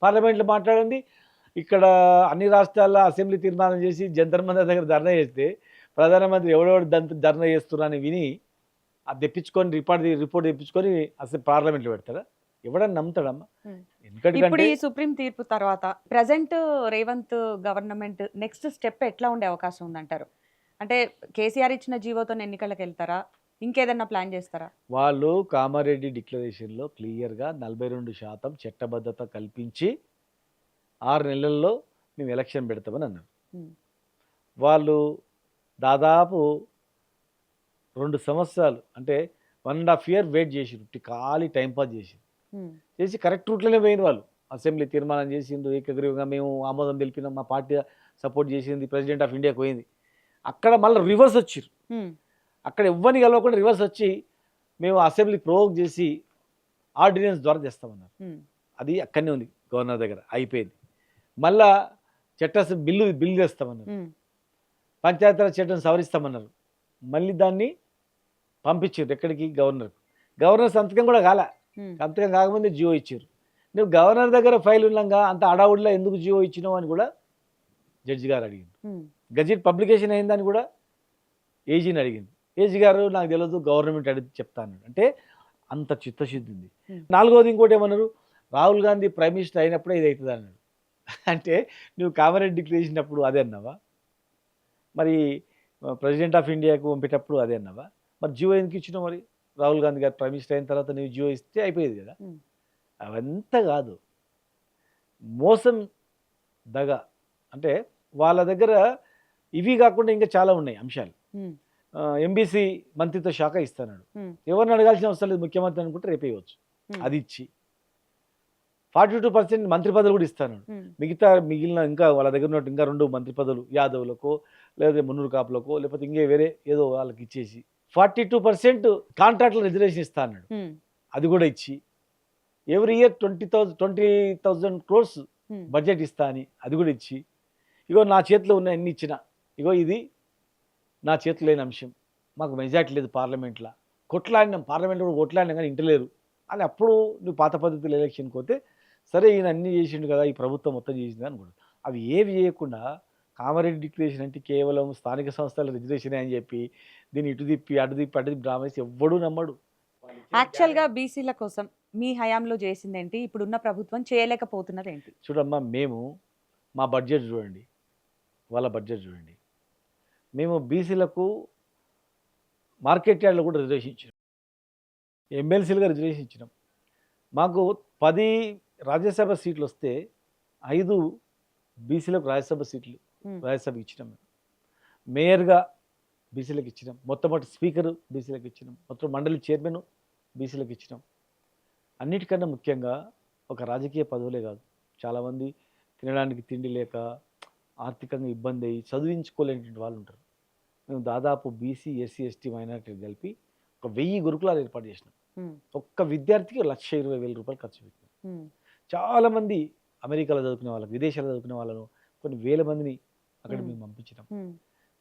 పార్లమెంట్లో మాట్లాడండి, ఇక్కడ అన్ని రాష్ట్రాల్లో అసెంబ్లీ తీర్మానం చేసి జంతర్ మంతర్ దగ్గర ధర్నా చేస్తే ప్రధానమంత్రి ఎవడెవడు ధర్నా చేస్తున్నారని విని అది తెప్పించుకొని రిపోర్ట్ తెప్పించుకొని అసలు పార్లమెంట్లో పెడతారా? ఎవడన్నా నమ్ముతాడమ్మా? ఉమ్. ఇప్పుడు ఎందుకంటే ఈ సుప్రీం తీర్పు తర్వాత present Revanth government next step ఎట్లా ఉండే అవకాశం ఉందంటారు? అంటే కేసీఆర్ ఇచ్చిన జీవోతో ఎన్నికలకు వెళ్తారా, ఇంకేదన్నా ప్లాన్ చేస్తారా? వాళ్ళు కామారెడ్డి డిక్లరేషన్లో క్లియర్గా 42% చట్టబద్ధత కల్పించి 6 నెలల్లో మేము ఎలక్షన్ పెడతామని అన్నారు. ఉమ్, వాళ్ళు దాదాపు 2 సంవత్సరాలు అంటే 1.5 year వెయిట్ చేసి ఖాళీ టైంపాస్ ఉమ్, చేసి కరెక్ట్ రూట్లోనే పోయిన వాళ్ళు. అసెంబ్లీ తీర్మానం చేసిండు, ఏకగ్రీవంగా మేము ఆమోదం తెలిపినాం, మా పార్టీ సపోర్ట్ చేసింది, ప్రెసిడెంట్ ఆఫ్ ఇండియాకి పోయింది. అక్కడ మళ్ళీ రివర్స్ వచ్చిర్రు. ఉమ్, అక్కడ ఎవ్వరిని కలవకుండా రివర్స్ వచ్చి మేము అసెంబ్లీ ప్రోవోక్ చేసి ఆర్డినెన్స్ ద్వారా తెస్తామన్నారు. ఉమ్, అది అక్కడనే ఉంది గవర్నర్ దగ్గర, అయిపోయింది. మళ్ళా చట్టసభ బిల్లు తెస్తామన్నారు, ఉమ్, పంచాయతీరాజ్ చట్టం సవరిస్తామన్నారు. మళ్ళీ దాన్ని పంపించారు ఎక్కడికి? గవర్నర్ సంతకం కూడా కాలే. ఉమ్, సంతకం కాకముందే జియో ఇచ్చారు. నువ్వు గవర్నర్ దగ్గర ఫైల్ ఉన్నాగా అంత అడావుడిలో ఎందుకు జియో ఇచ్చినావు అని కూడా జడ్జి గారు అడిగింది. ఉమ్, గజెట్ పబ్లికేషన్ అయిందని కూడా ఏజీని అడిగింది. ఏజీ గారు నాకు తెలియదు, గవర్నమెంట్ అడిగి చెప్తాను అంటే అంత చిత్తశుద్ధి ఉంది. నాలుగోది ఇంకోటి ఏమన్నారు, రాహుల్ గాంధీ ప్రైమ్ మినిస్టర్ అయినప్పుడే ఇది అవుతుంది అన్నాడు. అంటే నువ్వు కామారెడ్డి డిక్లరేషన్ అదే అన్నావా? మరి ప్రెసిడెంట్ ఆఫ్ ఇండియాకు పంపేటప్పుడు అదే అన్నావా? మరి జియో ఎందుకు ఇచ్చినావు? మరి రాహుల్ గాంధీ గారు ప్రైమ్ మినిస్టర్ అయిన తర్వాత నువ్వు జియో ఇస్తే అయిపోయేది కదా. అవంతా కాదు, మోసం, దగ. అంటే వాళ్ళ దగ్గర ఇవి కాకుండా ఇంకా చాలా ఉన్నాయి అంశాలు. ఎంబీసీ మంత్రిత్వ శాఖ ఇస్తాడు. ఉమ్, ఎవరిని అడగాల్సిన అవసరం లేదు, ముఖ్యమంత్రి అనుకుంటే రేపే ఇవ్వచ్చు. ఉమ్, అది ఇచ్చి 42% మంత్రి పదవులు కూడా ఇస్తాను. ఉమ్, మిగిలిన ఇంకా వాళ్ళ దగ్గర ఉన్నట్టు ఇంకా 2 మంత్రి పదవులు యాదవులకో, లేదా మున్నూరు కాపులకో, లేకపోతే ఇంకే వేరే ఏదో వాళ్ళకి ఇచ్చేసి 42% కాంట్రాక్ట్లో రిజర్వేషన్ ఇస్తా అన్నాడు. ఉమ్, అది కూడా ఇచ్చి ఎవ్రీ ఇయర్ 20,000 crores ఉమ్, బడ్జెట్ ఇస్తా అని అది కూడా ఇచ్చి, ఇగో నా చేతిలో ఉన్న అన్ని ఇచ్చిన, ఇగో ఇది నా చేతిలో లేని అంశం, మాకు మెజార్టీ లేదు పార్లమెంట్లో, కొట్లాడినాం పార్లమెంట్లో కూడా కొట్లాడినాం కానీ ఇంటలేరు అని అప్పుడు నువ్వు పాత పద్ధతిలో ఎలక్షన్కి పోతే సరే ఈయన అన్నీ చేసిండు కదా, ఈ ప్రభుత్వం మొత్తం చేసింది అనుకోడు. అవి ఏవి చేయకుండా కామారెడ్డి డిక్లరేషన్ అంటే కేవలం స్థానిక సంస్థల రిజర్వేషన్ అని చెప్పి దీన్ని ఇటు తిప్పి అటు తిప్పి అటు తిప్పి డ్రామా వేసి ఎవ్వడూ నమ్మడు. యాక్చువల్గా బీసీల కోసం మీ హయాంలో చేసింది ఏంటి, ఇప్పుడున్న ప్రభుత్వం చేయలేకపోతున్నది ఏంటి? చూడమ్మా, మేము మా బడ్జెట్ చూడండి, వాళ్ళ బడ్జెట్ చూడండి. మేము బీసీలకు మార్కెట్ యార్డ్లో కూడా రిజర్వేషన్ ఇచ్చినాం, ఎమ్మెల్సీలుగా రిజర్వేషన్ ఇచ్చినాం. మాకు 10 రాజ్యసభ సీట్లు వస్తే 5 బీసీలకు రాజ్యసభ సీట్లు ఉమ్, రాజ్యసభకి ఇచ్చినాం. మేము మేయర్గా బీసీలకు ఇచ్చినాం, మొట్టమొదటి స్పీకరు బీసీలకు ఇచ్చినాం, మొత్తం మండలి చైర్మన్ బీసీలకు ఇచ్చినాం. అన్నిటికన్నా ముఖ్యంగా ఒక రాజకీయ పదవులే కాదు, చాలామంది తినడానికి తిండి లేక ఆర్థికంగా ఇబ్బంది అయ్యి చదివించుకోలేనటువంటి వాళ్ళు ఉంటారు. మేము దాదాపు బీసీ, ఎస్సీ, ఎస్టీ, మైనారిటీలు కలిపి ఒక 1000 గురుకులాలు ఏర్పాటు చేసినాం. ఉమ్, ఒక్క విద్యార్థికి 1,20,000 ఖర్చు పెట్టినాం. ఉమ్, చాలామంది అమెరికాలో చదువుకునే వాళ్ళకు, విదేశాల్లో చదువుకునే వాళ్ళను కొన్ని వేల మందిని అక్కడ మేము పంపించినాం. ఉమ్,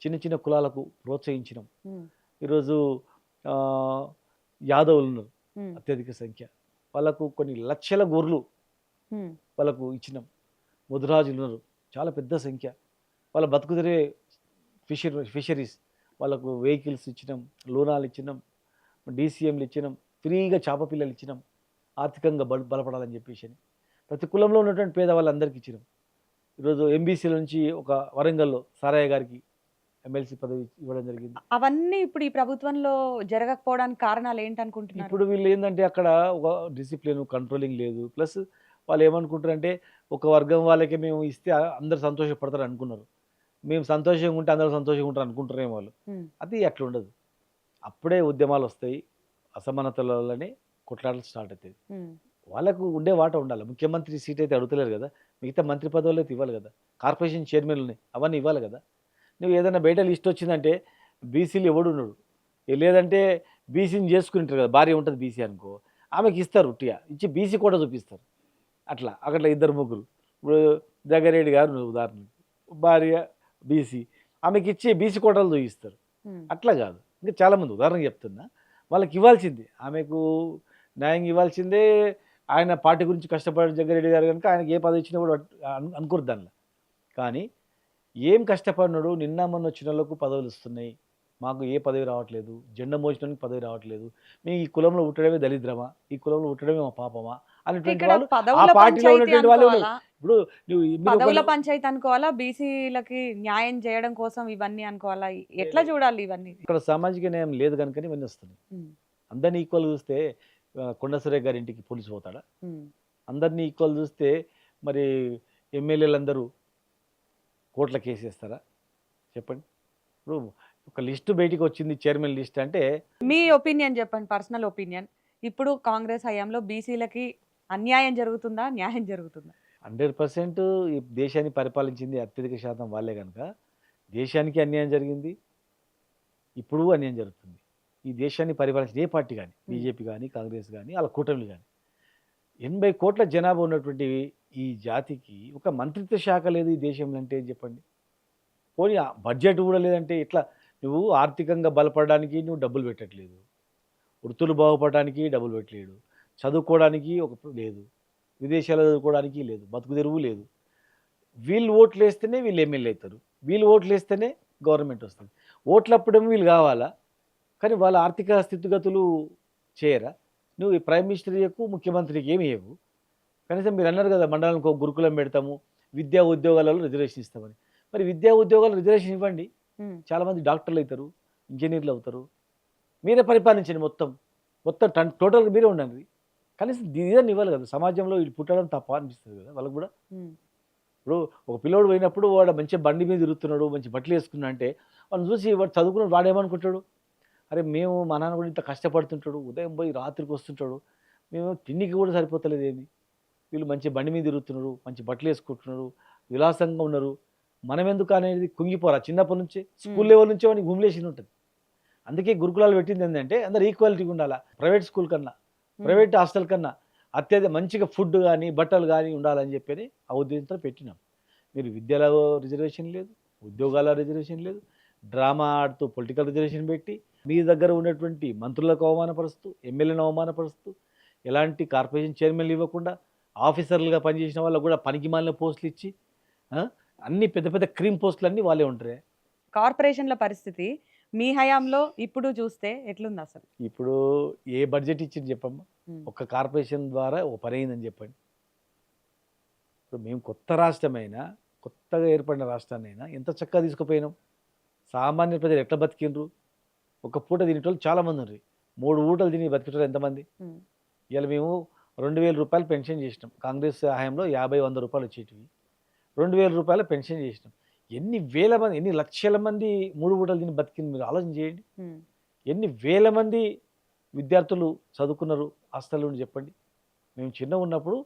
చిన్న చిన్న కులాలకు ప్రోత్సహించినాం. ఉమ్, ఈరోజు ఆ, యాదవులు ఉన్నారు ఉమ్, అత్యధిక సంఖ్య, వాళ్ళకు కొన్ని లక్షల గొర్రెలు ఉమ్, వాళ్ళకు ఇచ్చినాం. ముదిరాజులు ఉన్నారు చాలా పెద్ద సంఖ్య, వాళ్ళ బతుకుదిరే ఫిషరీస్ వాళ్ళకు వెహికల్స్ ఇచ్చినాం, లోనాలు ఇచ్చినాం, డీసీఎంలు ఇచ్చినాం, ఫ్రీగా చేప పిల్లలు ఇచ్చినాం, ఆర్థికంగా బలపడాలని చెప్పేసి అని ప్రతి కులంలో ఉన్నటువంటి పేదవాళ్ళందరికీ ఇచ్చినాం. ఈరోజు ఎంబీసీల నుంచి ఒక వరంగల్లో సారయ్య గారికి ఎమ్మెల్సీ పదవి ఇవ్వడం జరిగింది. అవన్నీ ఇప్పుడు ఈ ప్రభుత్వంలో జరగకపోవడానికి కారణాలు ఏంటనుకుంటున్నారు? ఇప్పుడు వీళ్ళు ఏంటంటే అక్కడ ఒక డిసిప్లిన్ కంట్రోలింగ్ లేదు, ప్లస్ వాళ్ళు ఏమనుకుంటారంటే ఒక వర్గం వాళ్ళకి మేము ఇస్తే అందరు సంతోషపడతారు అనుకున్నారు. మేము సంతోషంగా ఉంటే అందరూ సంతోషంగా ఉంటారు అనుకుంటారేమో వాళ్ళు. ఉమ్, అది అట్లా ఉండదు. అప్పుడే ఉద్యమాలు వస్తాయి, అసమానతల వల్లనే కొట్లాటలు స్టార్ట్ అవుతాయి. ఉమ్, వాళ్ళకు ఉండే వాట ఉండాలి. ముఖ్యమంత్రి సీట్ అయితే అడుగుతలేరు కదా, మిగతా మంత్రి పదవులు అయితే ఇవ్వాలి కదా, కార్పొరేషన్ చైర్మన్లు ఉన్నాయి అవన్నీ ఇవ్వాలి కదా. నువ్వు ఏదైనా బయట లిస్ట్ వచ్చిందంటే బీసీలు ఎవడు ఉన్నాడు, లేదంటే బీసీని చేసుకుంటారు కదా, భార్య ఉంటుంది బీసీ అనుకో, ఆమెకి ఇస్తారు ఉట్టిగా ఇచ్చి బీసీ కూడా చూపిస్తారు. అట్లా అక్కడ 2-3 ఇప్పుడు జగ్గారెడ్డి గారు ఉదాహరణకి భార్య బీసీ, ఆమెకి ఇచ్చి బీసీ కోటలు చూపిస్తారు. ఉమ్, అట్లా కాదు, ఇంకా చాలామంది ఉదాహరణకు చెప్తున్నా, వాళ్ళకి ఇవ్వాల్సిందే, ఆమెకు న్యాయం ఇవ్వాల్సిందే. ఆయన పార్టీ గురించి కష్టపడే జగ్గారెడ్డి గారు కనుక ఆయనకి ఏ పదవి ఇచ్చినా కూడా అనుకోరు దానిలో. కానీ ఏం కష్టపడినాడు, నిన్న మొన్న వచ్చిన వాళ్ళకు పదవులు ఇస్తున్నాయి, మాకు ఏ పదవి రావట్లేదు, జెండా మోచడానికి పదవి రావట్లేదు, మీ ఈ కులంలో పుట్టడమే దళిద్రమా, ఈ కులంలో పుట్టడమే మా పాపమా అనేటువంటి ఇక్కడ వాళ్ళు ఆ పదవుల పార్టీలో పంచాయతీ ఉన్నటువంటి వాళ్ళు అనుకోవాలా? ఇప్పుడు నువ్వు మీరు పదవుల ఒకళ్ళు- పంచాయతీ అనుకోవాలా, బీసీలకి న్యాయం చేయడం కోసం ఇవన్నీ అనుకోవాలా? ఎట్లా చూడాలి ఇవన్నీ? ఇక్కడ సామాజిక న్యాయం లేదు కనుకనే ఇవన్నీ వస్తున్నాయి. ఉమ్, అందరినీ ఈక్వల్ చూస్తే కొండ సురేఖ గారి ఇంటికి పోలీసు పోతాడా? ఉమ్, అందరినీ ఈక్వల్ చూస్తే మరి ఎమ్మెల్యేలు అందరూ కోట్ల కేసు వేస్తారా చెప్పండి? ఇప్పుడు ఒక లిస్టు బయటికి వచ్చింది, చైర్మన్ లిస్ట్ అంటే మీ ఒపీనియన్ చెప్పండి, పర్సనల్ ఒపీనియన్. ఇప్పుడు కాంగ్రెస్ హయాంలో బీసీలకి అన్యాయం జరుగుతుందా, న్యాయం జరుగుతుందా? 100% ఈ దేశాన్ని పరిపాలించింది అత్యధిక శాతం వాళ్ళే కనుక దేశానికి అన్యాయం జరిగింది, ఇప్పుడు అన్యాయం జరుగుతుంది. ఈ దేశాన్ని పరిపాలించిన ఏ పార్టీ కానీ, బీజేపీ కానీ, కాంగ్రెస్ కానీ, వాళ్ళ కూటమిలు కానీ, 80 కోట్ల జనాభా ఉన్నటువంటి ఈ జాతికి ఒక మంత్రిత్వ శాఖ లేదు ఈ దేశంలో అంటే ఏం చెప్పండి? పోనీ ఆ బడ్జెట్ కూడా లేదంటే ఎట్లా? నువ్వు ఆర్థికంగా బలపడడానికి నువ్వు డబ్బులు పెట్టట్లేదు, వృత్తులు బాగుపడడానికి డబ్బులు పెట్టలేడు, చదువుకోవడానికి లేదు, విదేశాల్లో చదువుకోవడానికి లేదు, బతుకు తెరువు లేదు. వీళ్ళు ఓట్లు వేస్తేనే వీళ్ళు ఎమ్మెల్యే అవుతారు, వీళ్ళు ఓట్లు వేస్తేనే గవర్నమెంట్ వస్తుంది. ఓట్లప్పుడేమో వీళ్ళు కావాలా, కానీ వాళ్ళ ఆర్థిక స్థితిగతులు చేయరా? నువ్వు ఈ ప్రైమ్ మినిస్టర్ ఇవ్వకు, ముఖ్యమంత్రికి ఏమి ఇవ్వవు. కనీసం మీరు అన్నారు కదా మండలానికి ఒక గురుకులం పెడతాము, విద్యా ఉద్యోగాలలో రిజర్వేషన్ ఇస్తామని. మరి విద్యా ఉద్యోగాలు రిజర్వేషన్ ఇవ్వండి, ఉమ్, చాలామంది డాక్టర్లు అవుతారు, ఇంజనీర్లు అవుతారు, మీరే పరిపాలించండి, మొత్తం టోటల్గా మీరే ఉండండి. కనీసం ఇదని ఇవ్వాలి కదా. సమాజంలో వీళ్ళు పుట్టడం తప్ప అనిపిస్తుంది కదా వాళ్ళకు కూడా. ఉమ్. ఇప్పుడు ఒక పిల్లోడు పోయినప్పుడు వాడు మంచి బండి మీద తిరుగుతున్నాడు, మంచి బట్టలు వేసుకున్నా అంటే వాళ్ళని చూసి వాడు చదువుకున్నాడు, వాడేమనుకుంటాడు, అరే మేము మా నాన్న కూడా ఇంత కష్టపడుతుంటాడు, ఉదయం పోయి రాత్రికి వస్తుంటాడు, మేము తిండికి కూడా సరిపోతలేదు ఏమి, వీళ్ళు మంచి బండి మీద తిరుగుతున్నారు, మంచి బట్టలు వేసుకుంటున్నారు, విలాసంగా ఉన్నారు, మనం ఎందుకు అనేది కుంగిపోరా చిన్నప్పటి నుంచి స్కూల్ లెవెల్ నుంచే వానికి గుమ్లేషన్ ఉంటుంది. అందుకే గురుకులాలు పెట్టింది ఏంటంటే అందరు ఈక్వాలిటీగా ఉండాలా, ప్రైవేట్ స్కూల్ కన్నా ప్రైవేట్ హాస్టల్ కన్నా అత్యధిక మంచిగా ఫుడ్ కానీ బట్టలు కానీ ఉండాలని చెప్పి ఆ ఉద్దేశంతో పెట్టినాం. మీరు విద్యలో రిజర్వేషన్ లేదు, ఉద్యోగాల రిజర్వేషన్ లేదు, డ్రామా ఆడుతూ పొలిటికల్ రిజర్వేషన్ పెట్టి మీ దగ్గర ఉన్నటువంటి మంత్రులకు అవమానపరుస్తూ, ఎమ్మెల్యేలను అవమానపరుస్తూ, ఎలాంటి కార్పొరేషన్ చైర్మన్లు ఇవ్వకుండా ఆఫీసర్లుగా పనిచేసిన వాళ్ళకు కూడా పనికి మాలిన పోస్టులు ఇచ్చి ఆ, అన్ని పెద్ద పెద్ద క్రీమ్ పోస్టులు అన్నీ వాళ్ళే ఉంటారే. కార్పొరేషన్ల పరిస్థితి మీ హయాంలో ఇప్పుడు చూస్తే ఎట్లుంది అసలు? ఇప్పుడు ఏ బడ్జెట్ ఇచ్చింది చెప్పమ్మా, ఒక్క కార్పొరేషన్ ద్వారా ఓ పని అయిందని చెప్పండి. ఇప్పుడు మేము కొత్త రాష్ట్రమైనా, కొత్తగా ఏర్పడిన రాష్ట్రాన్నైనా ఎంత చక్కగా తీసుకుపోయినాం. సామాన్య ప్రజలు ఎట్లా బతికిండ్రు, ఒక పూట తినేటోళ్ళు చాలామంది ఉన్నారు, 3 పూటలు తిని బతికేటోళ్ళు ఎంతమంది. ఇలా మేము 2,000 రూపాయలు పెన్షన్ చేసినాం, కాంగ్రెస్ హయాంలో 50-100 రూపాయలు వచ్చేటివి, 2,000 రూపాయల పెన్షన్ చేసినాం. ఎన్ని వేల మంది, ఎన్ని లక్షల మంది 3 పూటలు తిని బతికింది మీరు ఆలోచన చేయండి. ఎన్ని వేల మంది విద్యార్థులు చదువుకున్నారు హాస్టల్లో ఉండి చెప్పండి. మేము చిన్నగా ఉన్నప్పుడు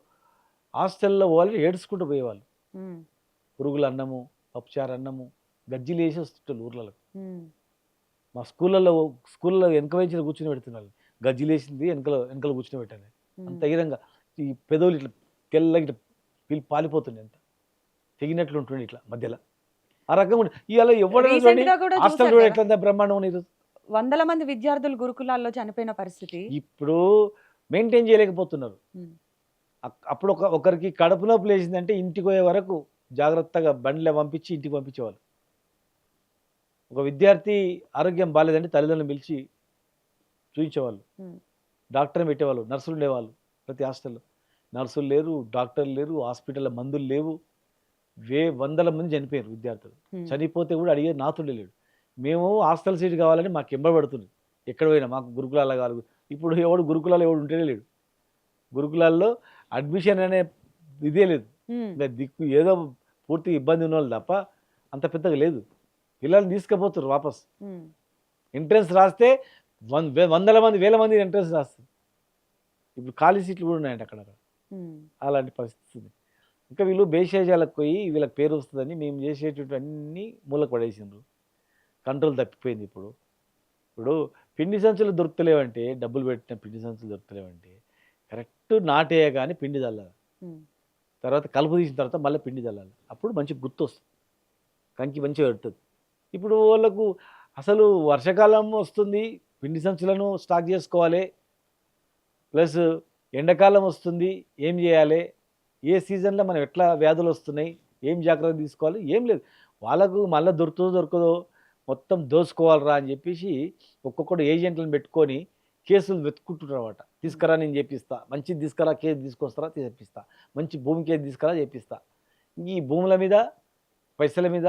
హాస్టల్లో వాళ్ళు ఏడ్చుకుంటూ పోయేవాళ్ళు, పురుగుల అన్నము, పప్పుచారు అన్నము, గజ్జీలు వేసి వస్తుంటారు ఊర్లలో. మా స్కూల్లో వెనక వేయించిన కూర్చుని పెడుతున్నారు, గజ్జీలు వేసింది వెనకలు కూర్చుని పెట్టాను. అంత ఈరంగా ఈ పెదవులు ఇట్లా తెల్లగా ఇట్లా వీళ్ళు పాలిపోతుండే, అంత తెగినట్లు ఉంటుండే ఇట్లా మధ్యలో ఆ రకంగా ఉండే. ఇవాళ Recent గా కూడా హాస్టల్ చూశారు కూడా కదా, ఎట్లా బ్రహ్మాండం ఉంది. వందల మంది విద్యార్థులు గురుకులాల్లో చనిపోయిన పరిస్థితి. ఇప్పుడు మెయింటైన్ చేయలేకపోతున్నారు. అప్పుడు ఒకరికి కడుపు నొప్పి లేచిందంటే ఇంటికి పోయే వరకు జాగ్రత్తగా బండిలో పంపించి ఇంటికి పంపించేవాళ్ళు. ఒక విద్యార్థి ఆరోగ్యం బాగాలేదంటే తల్లిదండ్రులు పిలిచి చూపించేవాళ్ళు, డాక్టర్ని పెట్టేవాళ్ళు, నర్సులు ఉండేవాళ్ళు. ప్రతి హాస్టల్లో నర్సులు లేరు, డాక్టర్లు లేరు, హాస్పిటల్లో మందులు లేవు. వందల మంది చనిపోయారు విద్యార్థులు. చనిపోతే కూడా అడిగే నాతుండే లేడు. మేము హాస్టల్ సీట్ కావాలని మాకు ఎంబడుతుంది, ఎక్కడ పోయినా మాకు గురుకులాల్లో కావాలి. ఇప్పుడు గురుకులాల్లో ఎవడు ఉంటేనే లేడు. గురుకులాల్లో అడ్మిషన్ అనే ఇదే లేదు. ఇంకా దిక్కు ఏదో పూర్తి ఇబ్బంది ఉన్న వాళ్ళు తప్ప అంత పెద్దగా లేదు. పిల్లల్ని తీసుకుపోతారు వాపస్. ఎంట్రన్స్ రాస్తే వందల మంది, వేల మంది ఎంట్రన్స్ రాస్తారు. ఇప్పుడు ఖాళీ సీట్లు కూడా ఉన్నాయండి అక్కడ. అలాంటి పరిస్థితి ఉంది. ఇంకా వీళ్ళు బేషేజాలకు పోయి వీళ్ళకి పేరు వస్తుందని మేము చేసేటువంటి అన్నీ మూలకు పడేసిండ్రు. కంట్రోల్ తప్పిపోయింది. ఇప్పుడు పిండి సంచులు దొరుకుతలేవంటే, డబ్బులు పెట్టిన పిండి సంచులు దొరుకుతలేవంటే కరెక్ట్ నాటేయ కానీ పిండి చల్లాలి, తర్వాత కలుపు తీసిన తర్వాత మళ్ళీ పిండి చల్లాలి, అప్పుడు మంచి గుర్తు వస్తుంది, కంకి మంచిగా పెడుతుంది. ఇప్పుడు వాళ్ళకు అసలు వర్షాకాలం వస్తుంది, పిండి సంచులను స్టాక్ చేసుకోవాలి, ప్లస్ ఎండాకాలం వస్తుంది, ఏం చేయాలి, ఏ సీజన్లో మనం ఎట్లా వ్యాధులు వస్తున్నాయి, ఏం జాగ్రత్త తీసుకోవాలి, ఏం లేదు. వాళ్ళకు మళ్ళీ దొరకదో మొత్తం దోసుకోవాలరా అని చెప్పేసి ఒక్కొక్కటి ఏజెంట్లను పెట్టుకొని కేసులు వెతుక్కుంటున్నారన్నమాట. తీసుకురా నేను చేపిస్తా, మంచిది తీసుకురా, కేసు తీసుకొస్తారా చేపిస్తా, మంచి భూమి కేసు తీసుకురా చేపిస్తా. ఈ భూముల మీద, పైసల మీద,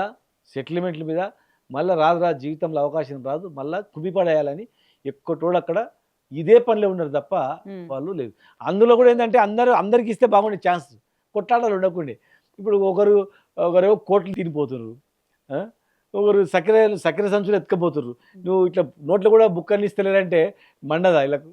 సెటిల్మెంట్ల మీద మళ్ళీ రాదు జీవితంలో అవకాశం రాదు, మళ్ళీ కుమిపడేయాలని ఎక్కువ అక్కడ ఇదే పనిలో ఉన్నారు తప్ప వాళ్ళు లేదు. అందులో కూడా ఏంటంటే అందరికి ఇస్తే బాగుండే ఛాన్స్, కొట్లాటలు ఉండకుండే. ఇప్పుడు ఒకరేమో కోట్లు తినిపోతున్నారు, ఒకరు సక్కెర సంచులు ఎత్తుకపోతున్నారు. నువ్వు ఇట్లా నోట్లో కూడా బుక్కర్లు ఇస్తలేరంటే మండదా వీళ్ళకు?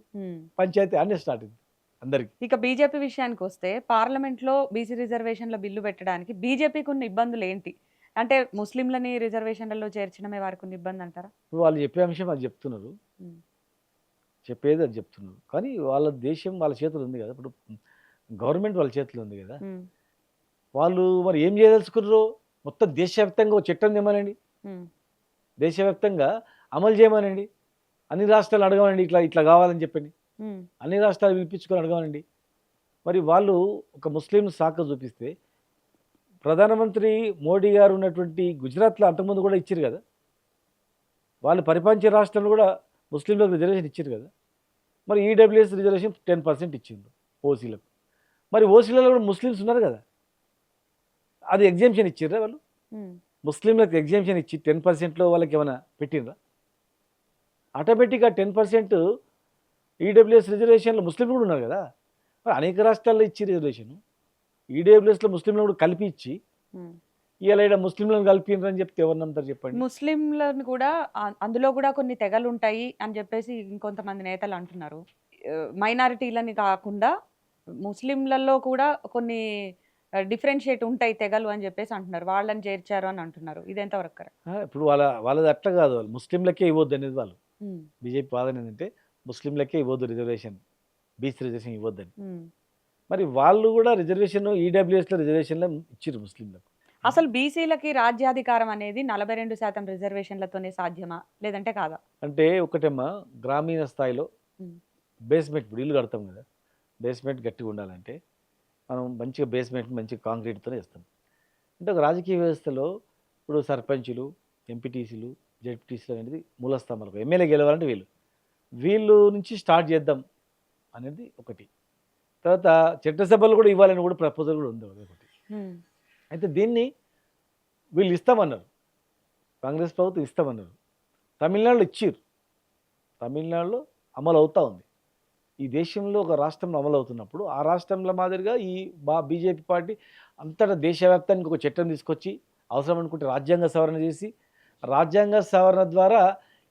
పంచాయతీ అన్నీ స్టార్ట్ అయింది అందరికి. ఇక బీజేపీ విషయానికి వస్తే, పార్లమెంట్లో బీసీ రిజర్వేషన్ల బిల్లు పెట్టడానికి బీజేపీకి ఉన్న ఇబ్బందులు ఏంటి? అంటే ముస్లింలని రిజర్వేషన్లలో చేర్చడమే వారికి ఉన్న ఇబ్బంది అంటారా? ఇప్పుడు వాళ్ళు చెప్పే అంశం అది చెప్తున్నారు, చెప్పేది అది చెప్తున్నారు. కానీ వాళ్ళ దేశం వాళ్ళ చేతులు ఉంది కదా, ఇప్పుడు గవర్నమెంట్ వాళ్ళ చేతులు ఉంది కదా, వాళ్ళు మరి ఏం చేయదలుచుకున్నారు? మొత్తం దేశవ్యాప్తంగా చట్టం తెమ్మనండి, దేశవ్యాప్తంగా అమలు చేయమనండి, అన్ని రాష్ట్రాలు అడగమనండి, ఇట్లా కావాలని చెప్పండి, అన్ని రాష్ట్రాలు పిలిపించుకొని అడగమనండి. మరి వాళ్ళు ఒక ముస్లిం శాఖ చూపిస్తే, ప్రధానమంత్రి మోడీ గారు ఉన్నటువంటి గుజరాత్లో అంతకుముందు కూడా ఇచ్చారు కదా, వాళ్ళు పరిపాలించే రాష్ట్రంలో కూడా ముస్లింలకు రిజర్వేషన్ ఇచ్చారు కదా. మరి ఈడబ్ల్యూఎస్ రిజర్వేషన్ 10% ఇచ్చిండ్రు ఓసీలకు. మరి ఓసీలలో కూడా ముస్లిమ్స్ ఉన్నారు కదా, అది ఎగ్జామ్షన్ ఇచ్చిర్రా వాళ్ళు? ముస్లింలకు ఎగ్జామ్షన్ ఇచ్చి 10%లో వాళ్ళకి ఏమైనా పెట్టినరా? ఆటోమేటిక్గా 10% ఈడబ్ల్యూఎస్ రిజర్వేషన్లో ముస్లింలు కూడా ఉన్నారు కదా. మరి అనేక రాష్ట్రాల్లో ఇచ్చి రిజర్వేషన్ ఈడబ్ల్యూఎస్లో ముస్లింలు కూడా కలిపి ఇచ్చి ఉమ్. ఇవాళ ఈడ ముస్లింలను కలిపినరు అని చెప్తే ఎవరు నమ్ముతారు చెప్పండి. ముస్లింలను కూడా అందులో కూడా కొన్ని తెగలు ఉంటాయి అని చెప్పేసి ఇంకొంతమంది నేతలు అంటున్నారు. మైనారిటీలని కాకుండా ముస్లింలలో కూడా కొన్ని డిఫరెన్షియేట్ ఉంటాయి తెగలు అని చెప్పేసి అంటున్నారు. వాళ్ళని చేర్చారు అని అంటున్నారు. ఇది ఎంతవరకు కరెక్ట్? ఇప్పుడు వాళ్ళది అట్లా కాదు, వాళ్ళు ముస్లింలకే ఇవ్వద్దు అనేది వాళ్ళు బీజేపీ వాదన ఏంటంటే ముస్లింలకే ఇవ్వద్దు రిజర్వేషన్, బీసీ రిజర్వేషన్ ఇవ్వద్దని. మరి వాళ్ళు కూడా రిజర్వేషన్ ఈడబ్ల్యూఎస్లో రిజర్వేషన్లో ఇచ్చిర్రు ముస్లింలకు. అసలు బీసీలకి రాజ్యాధికారం అనేది 42% రిజర్వేషన్లతోనే సాధ్యమా లేదంటే కాదా? అంటే ఒకటేమ్మా గ్రామీణ స్థాయిలో బేస్మెంట్, ఇప్పుడు ఇల్లు కడతాం కదా, బేస్మెంట్ గట్టిగా ఉండాలంటే మనం మంచిగా బేస్మెంట్ మంచిగా కాంక్రీట్తోనే వేస్తాం. అంటే ఒక రాజకీయ వ్యవస్థలో ఇప్పుడు సర్పంచులు, ఎంపీటీసీలు, జెడ్పీటీసీలు అనేది మూలస్తంభాలు. ఎమ్మెల్యే గెలవాలంటే వీళ్ళు నుంచి స్టార్ట్ చేద్దాం అనేది ఒకటి. తర్వాత చట్టసభలు కూడా ఇవ్వాలని కూడా ప్రపోజల్ కూడా ఉంది ఒకటి. అయితే దీన్ని వీళ్ళు ఇస్తామన్నారు, కాంగ్రెస్ ప్రభుత్వం ఇస్తామన్నారు. తమిళనాడులో ఇచ్చిర్రు, తమిళనాడులో అమలు అవుతూ ఉంది. ఈ దేశంలో ఒక రాష్ట్రంలో అమలు అవుతున్నప్పుడు ఆ రాష్ట్రంలో మాదిరిగా ఈ బీజేపీ పార్టీ అంతటా దేశవ్యాప్తానికి ఒక చట్టం తీసుకొచ్చి అవసరం అనుకుంటే రాజ్యాంగ సవరణ చేసి, రాజ్యాంగ సవరణ ద్వారా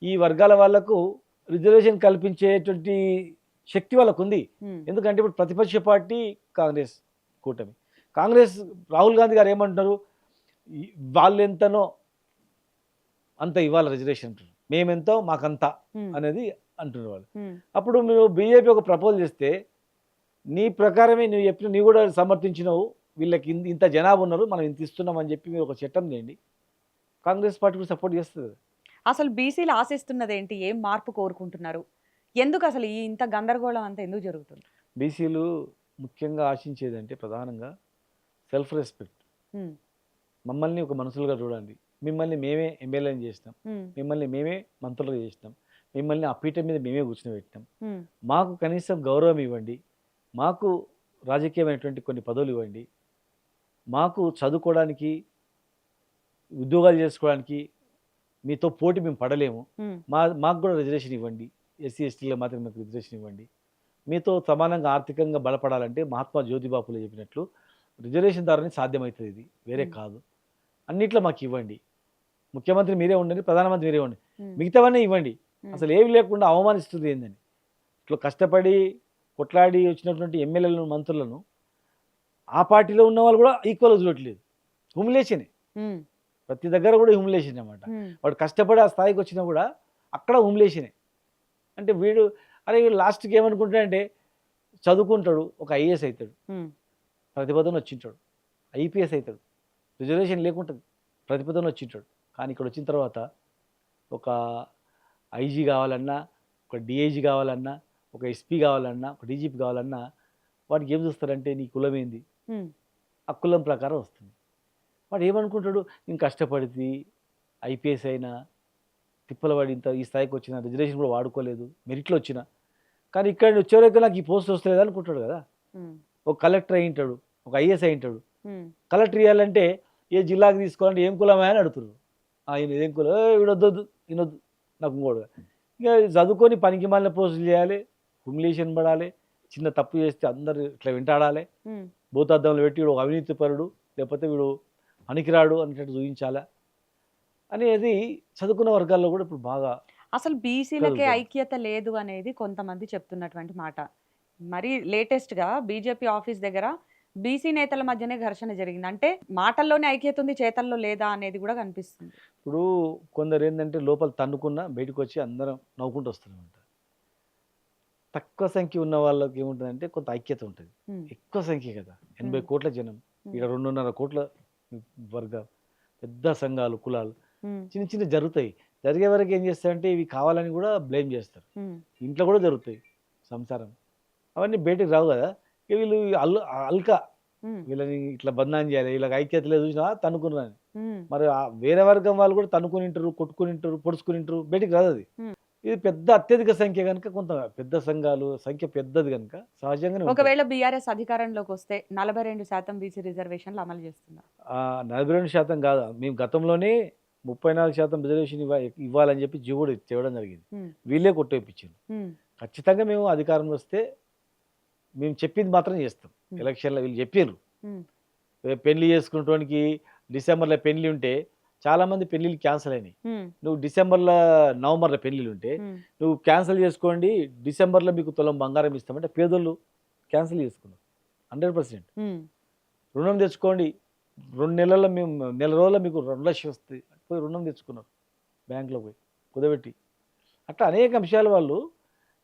ఈ వర్గాల వాళ్లకు రిజర్వేషన్ కల్పించేటువంటి శక్తి వాళ్ళకు ఉంది. ఎందుకంటే ఇప్పుడు ప్రతిపక్ష పార్టీ కాంగ్రెస్ కూటమి. కాంగ్రెస్ రాహుల్ గాంధీ గారు ఏమంటున్నారు, వాళ్ళు ఎంతనో అంత ఇవ్వాలి రిజర్వేషన్ అంటున్నారు, మేమెంతో మాకంతా అనేది అంటున్నారు వాళ్ళు. అప్పుడు నువ్వు బీజేపీ ఒక ప్రపోజల్ చేస్తే నీ ప్రకారమే నువ్వు చెప్పిన, నీ కూడా సమర్థించినావు, వీళ్ళకి ఇంత జనాభా ఉన్నారు మనం ఇంత ఇస్తున్నాం అని చెప్పి మీరు ఒక చట్టం చేయండి, కాంగ్రెస్ పార్టీ కూడా సపోర్ట్ చేస్తుంది. అసలు బీసీలు ఆశిస్తున్నది ఏంటి? ఏం మార్పు కోరుకుంటున్నారు? ఎందుకు అసలు ఈ ఇంత గందరగోళం అంతా ఎందుకు జరుగుతుంది? బీసీలు ముఖ్యంగా ఆశించేదంటే ప్రధానంగా సెల్ఫ్ రెస్పెక్ట్. మమ్మల్ని ఒక మనుషులుగా చూడండి, మిమ్మల్ని మేమే ఎమ్మెల్యేని చేసినాం, మిమ్మల్ని మేమే మంత్రులుగా చేసినాం, మిమ్మల్ని ఆ పీఠం మీద మేమే కూర్చుని పెట్టినాం, మాకు కనీసం గౌరవం ఇవ్వండి, మాకు రాజకీయమైనటువంటి కొన్ని పదవులు ఇవ్వండి, మాకు చదువుకోవడానికి ఉద్యోగాలు చేసుకోవడానికి మీతో పోటీ మేము పడలేము, మాకు కూడా రిజర్వేషన్ ఇవ్వండి, ఎస్సీ ఎస్టీలో మాత్రం మాకు రిజర్వేషన్ ఇవ్వండి, మీతో సమానంగా ఆర్థికంగా బలపడాలంటే మహాత్మా జ్యోతిబా ఫులే చెప్పినట్లు రిజర్వేషన్ ద్వారానే సాధ్యమవుతుంది, ఇది వేరే కాదు, అన్నిట్లో మాకు ఇవ్వండి, ముఖ్యమంత్రి మీరే ఉండండి, ప్రధానమంత్రి మీరే ఉండండి, మిగతావన్నీ ఇవ్వండి, అసలు ఏమి లేకుండా అవమానిస్తుంది ఏందని. ఇట్లా కష్టపడి కొట్లాడి వచ్చినటువంటి ఎమ్మెల్యేలను మంత్రులను ఆ పార్టీలో ఉన్న వాళ్ళు కూడా ఈక్వల్గా చూడట్లేదు, హ్యూమిలేషనే, ప్రతి దగ్గర కూడా హ్యూమిలేషన్ అనమాట. వాడు కష్టపడి ఆ స్థాయికి వచ్చినా కూడా అక్కడ హ్యూమిలేషనే. అంటే వీడు లాస్ట్కి ఏమనుకుంటాడంటే చదువుకుంటాడు, ఒక ఐఏఎస్ అవుతాడు, ప్రతిపదన వచ్చింటాడు, ఐపీఎస్ అవుతాడు, రిజర్వేషన్ లేకుంటుంది, ప్రతిపదన వచ్చింటాడు. కానీ ఇక్కడ వచ్చిన తర్వాత ఒక ఐజీ కావాలన్నా, ఒక డిఐజీ కావాలన్నా, ఒక ఎస్పీ కావాలన్నా, ఒక డీజీపీ కావాలన్నా వాడికి ఏం చూస్తారంటే నీ కులం ఏంది, ఆ కులం ప్రకారం వస్తుంది. వాడు ఏమనుకుంటాడు, నేను కష్టపడితే ఐపీఎస్ అయినా, తిప్పలవాడి ఇంత ఈ స్థాయికి వచ్చిన, రిజర్వేషన్ కూడా వాడుకోలేదు, మెరిట్లో వచ్చిన, కానీ ఇక్కడ వచ్చేవరకు నాకు ఈ పోస్ట్ వస్తలేదు అనుకుంటాడు కదా. ఒక కలెక్టర్ అయి ఉంటాడు, ఒక ఐఏఎస్ అయి ఉంటాడు, కలెక్టర్ ఇవ్వాలంటే ఏ జిల్లాకి తీసుకోవాలంటే ఏం కులమే అని అడుగుతున్నారు. ఈయన ఏం కులం, వీడొద్దు ఈయనొద్దు నాకు ఇంకోడు. ఇక చదువుకొని పనికి మాలిన పోస్టులు చేయాలి, హ్యూమిలేషన్ పడాలి, చిన్న తప్పు చేస్తే అందరు ఇట్లా వెంటాడాలి, భూతార్థంలో పెట్టి వీడు అవినీతి పరుడు లేకపోతే వీడు పనికిరాడు అనేటట్టు చూపించాలా అనేది చదువుకున్న వర్గాల్లో కూడా ఇప్పుడు బాగా. అసలు బీసీలకే ఐక్యత లేదు అనేది కొంతమంది చెప్తున్నటువంటి మాట. మరి లేటెస్ట్గా బీజేపీ ఆఫీస్ దగ్గర బీసీ నేతల మధ్యనే ఘర్షణ జరిగింది. అంటే మాటల్లోనే ఐక్యత ఉంది, చేతల్లో లేదా అనేది కూడా కనిపిస్తుంది. ఇప్పుడు కొందరు ఏంటంటే లోపల తన్నుకున్న బయటకు వచ్చి అందరం నవ్వుకుంటూ వస్తున్నామంట. తక్కువ సంఖ్య ఉన్న వాళ్ళకి ఏముంటుందంటే కొంత ఐక్యత ఉంటుంది, ఎక్కువ సంఖ్య కదా, 80 కోట్ల జనం, ఇక్కడ 2.5 కోట్ల వర్గ పెద్ద సంఘాలు, కులాలు చిన్న చిన్న జరుగుతాయి. జరిగే వరకు ఏం చేస్తారంటే ఇవి కావాలని కూడా బ్లేమ్ చేస్తారు. ఇంట్లో కూడా జరుగుతాయి సంసారం, అవన్నీ బయటకు రావు కదా. ఇక వీళ్ళు అల్కా వీళ్ళని ఇట్లా బంధనం చేయాలి, వీళ్ళకి ఐక్యత లేదు చూసినా తన్నుకున్నాను. మరి వేరే వర్గం వాళ్ళు కూడా తన్నుకుని ఉంటారు, కొట్టుకుని ఉంటారు, పొడుచుకుని ఉంటారు, బయటికి రాదు అది. ఇది పెద్ద అత్యధిక సంఖ్య కనుక, కొంత పెద్ద సంఘాలు సంఖ్య పెద్దది కనుక సహజంగానే. ఒకవేళ బీఆర్ఎస్ అధికారంలోకి వస్తే 42% బీసీ రిజర్వేషన్లు అమలు చేస్తున్నారు. 42% కాదు, మేము గతంలోనే 34% రిజర్వేషన్ ఇవ్వాలని చెప్పి జీవోడు తేవడం జరిగింది, వీళ్ళే కొట్టేపించారు. ఖచ్చితంగా మేము అధికారంలో వస్తే మేము చెప్పింది మాత్రం చేస్తాం. ఎలక్షన్లో వీళ్ళు చెప్పారు పెళ్లి చేసుకున్నటువంటి డిసెంబర్లో పెళ్లి ఉంటే చాలామంది పెళ్ళిళ్ళు క్యాన్సిల్ అయినాయి. ఉమ్, నువ్వు డిసెంబర్లో నవంబర్లో పెళ్ళిళ్ళు ఉంటే ఉమ్, నువ్వు క్యాన్సిల్ చేసుకోండి, డిసెంబర్లో మీకు తులం బంగారం ఇస్తామంటే పేదోళ్ళు క్యాన్సిల్ చేసుకున్నారు 100%. ఉమ్, రుణం తెచ్చుకోండి, 2 నెలల్లో మేము, నెల రోజుల్లో మీకు 2 లక్షలు వస్తాయి పోయి రుణం తెచ్చుకున్నారు బ్యాంకులో పోయి కుదబెట్టి. అట్లా అనేక అంశాలు వాళ్ళు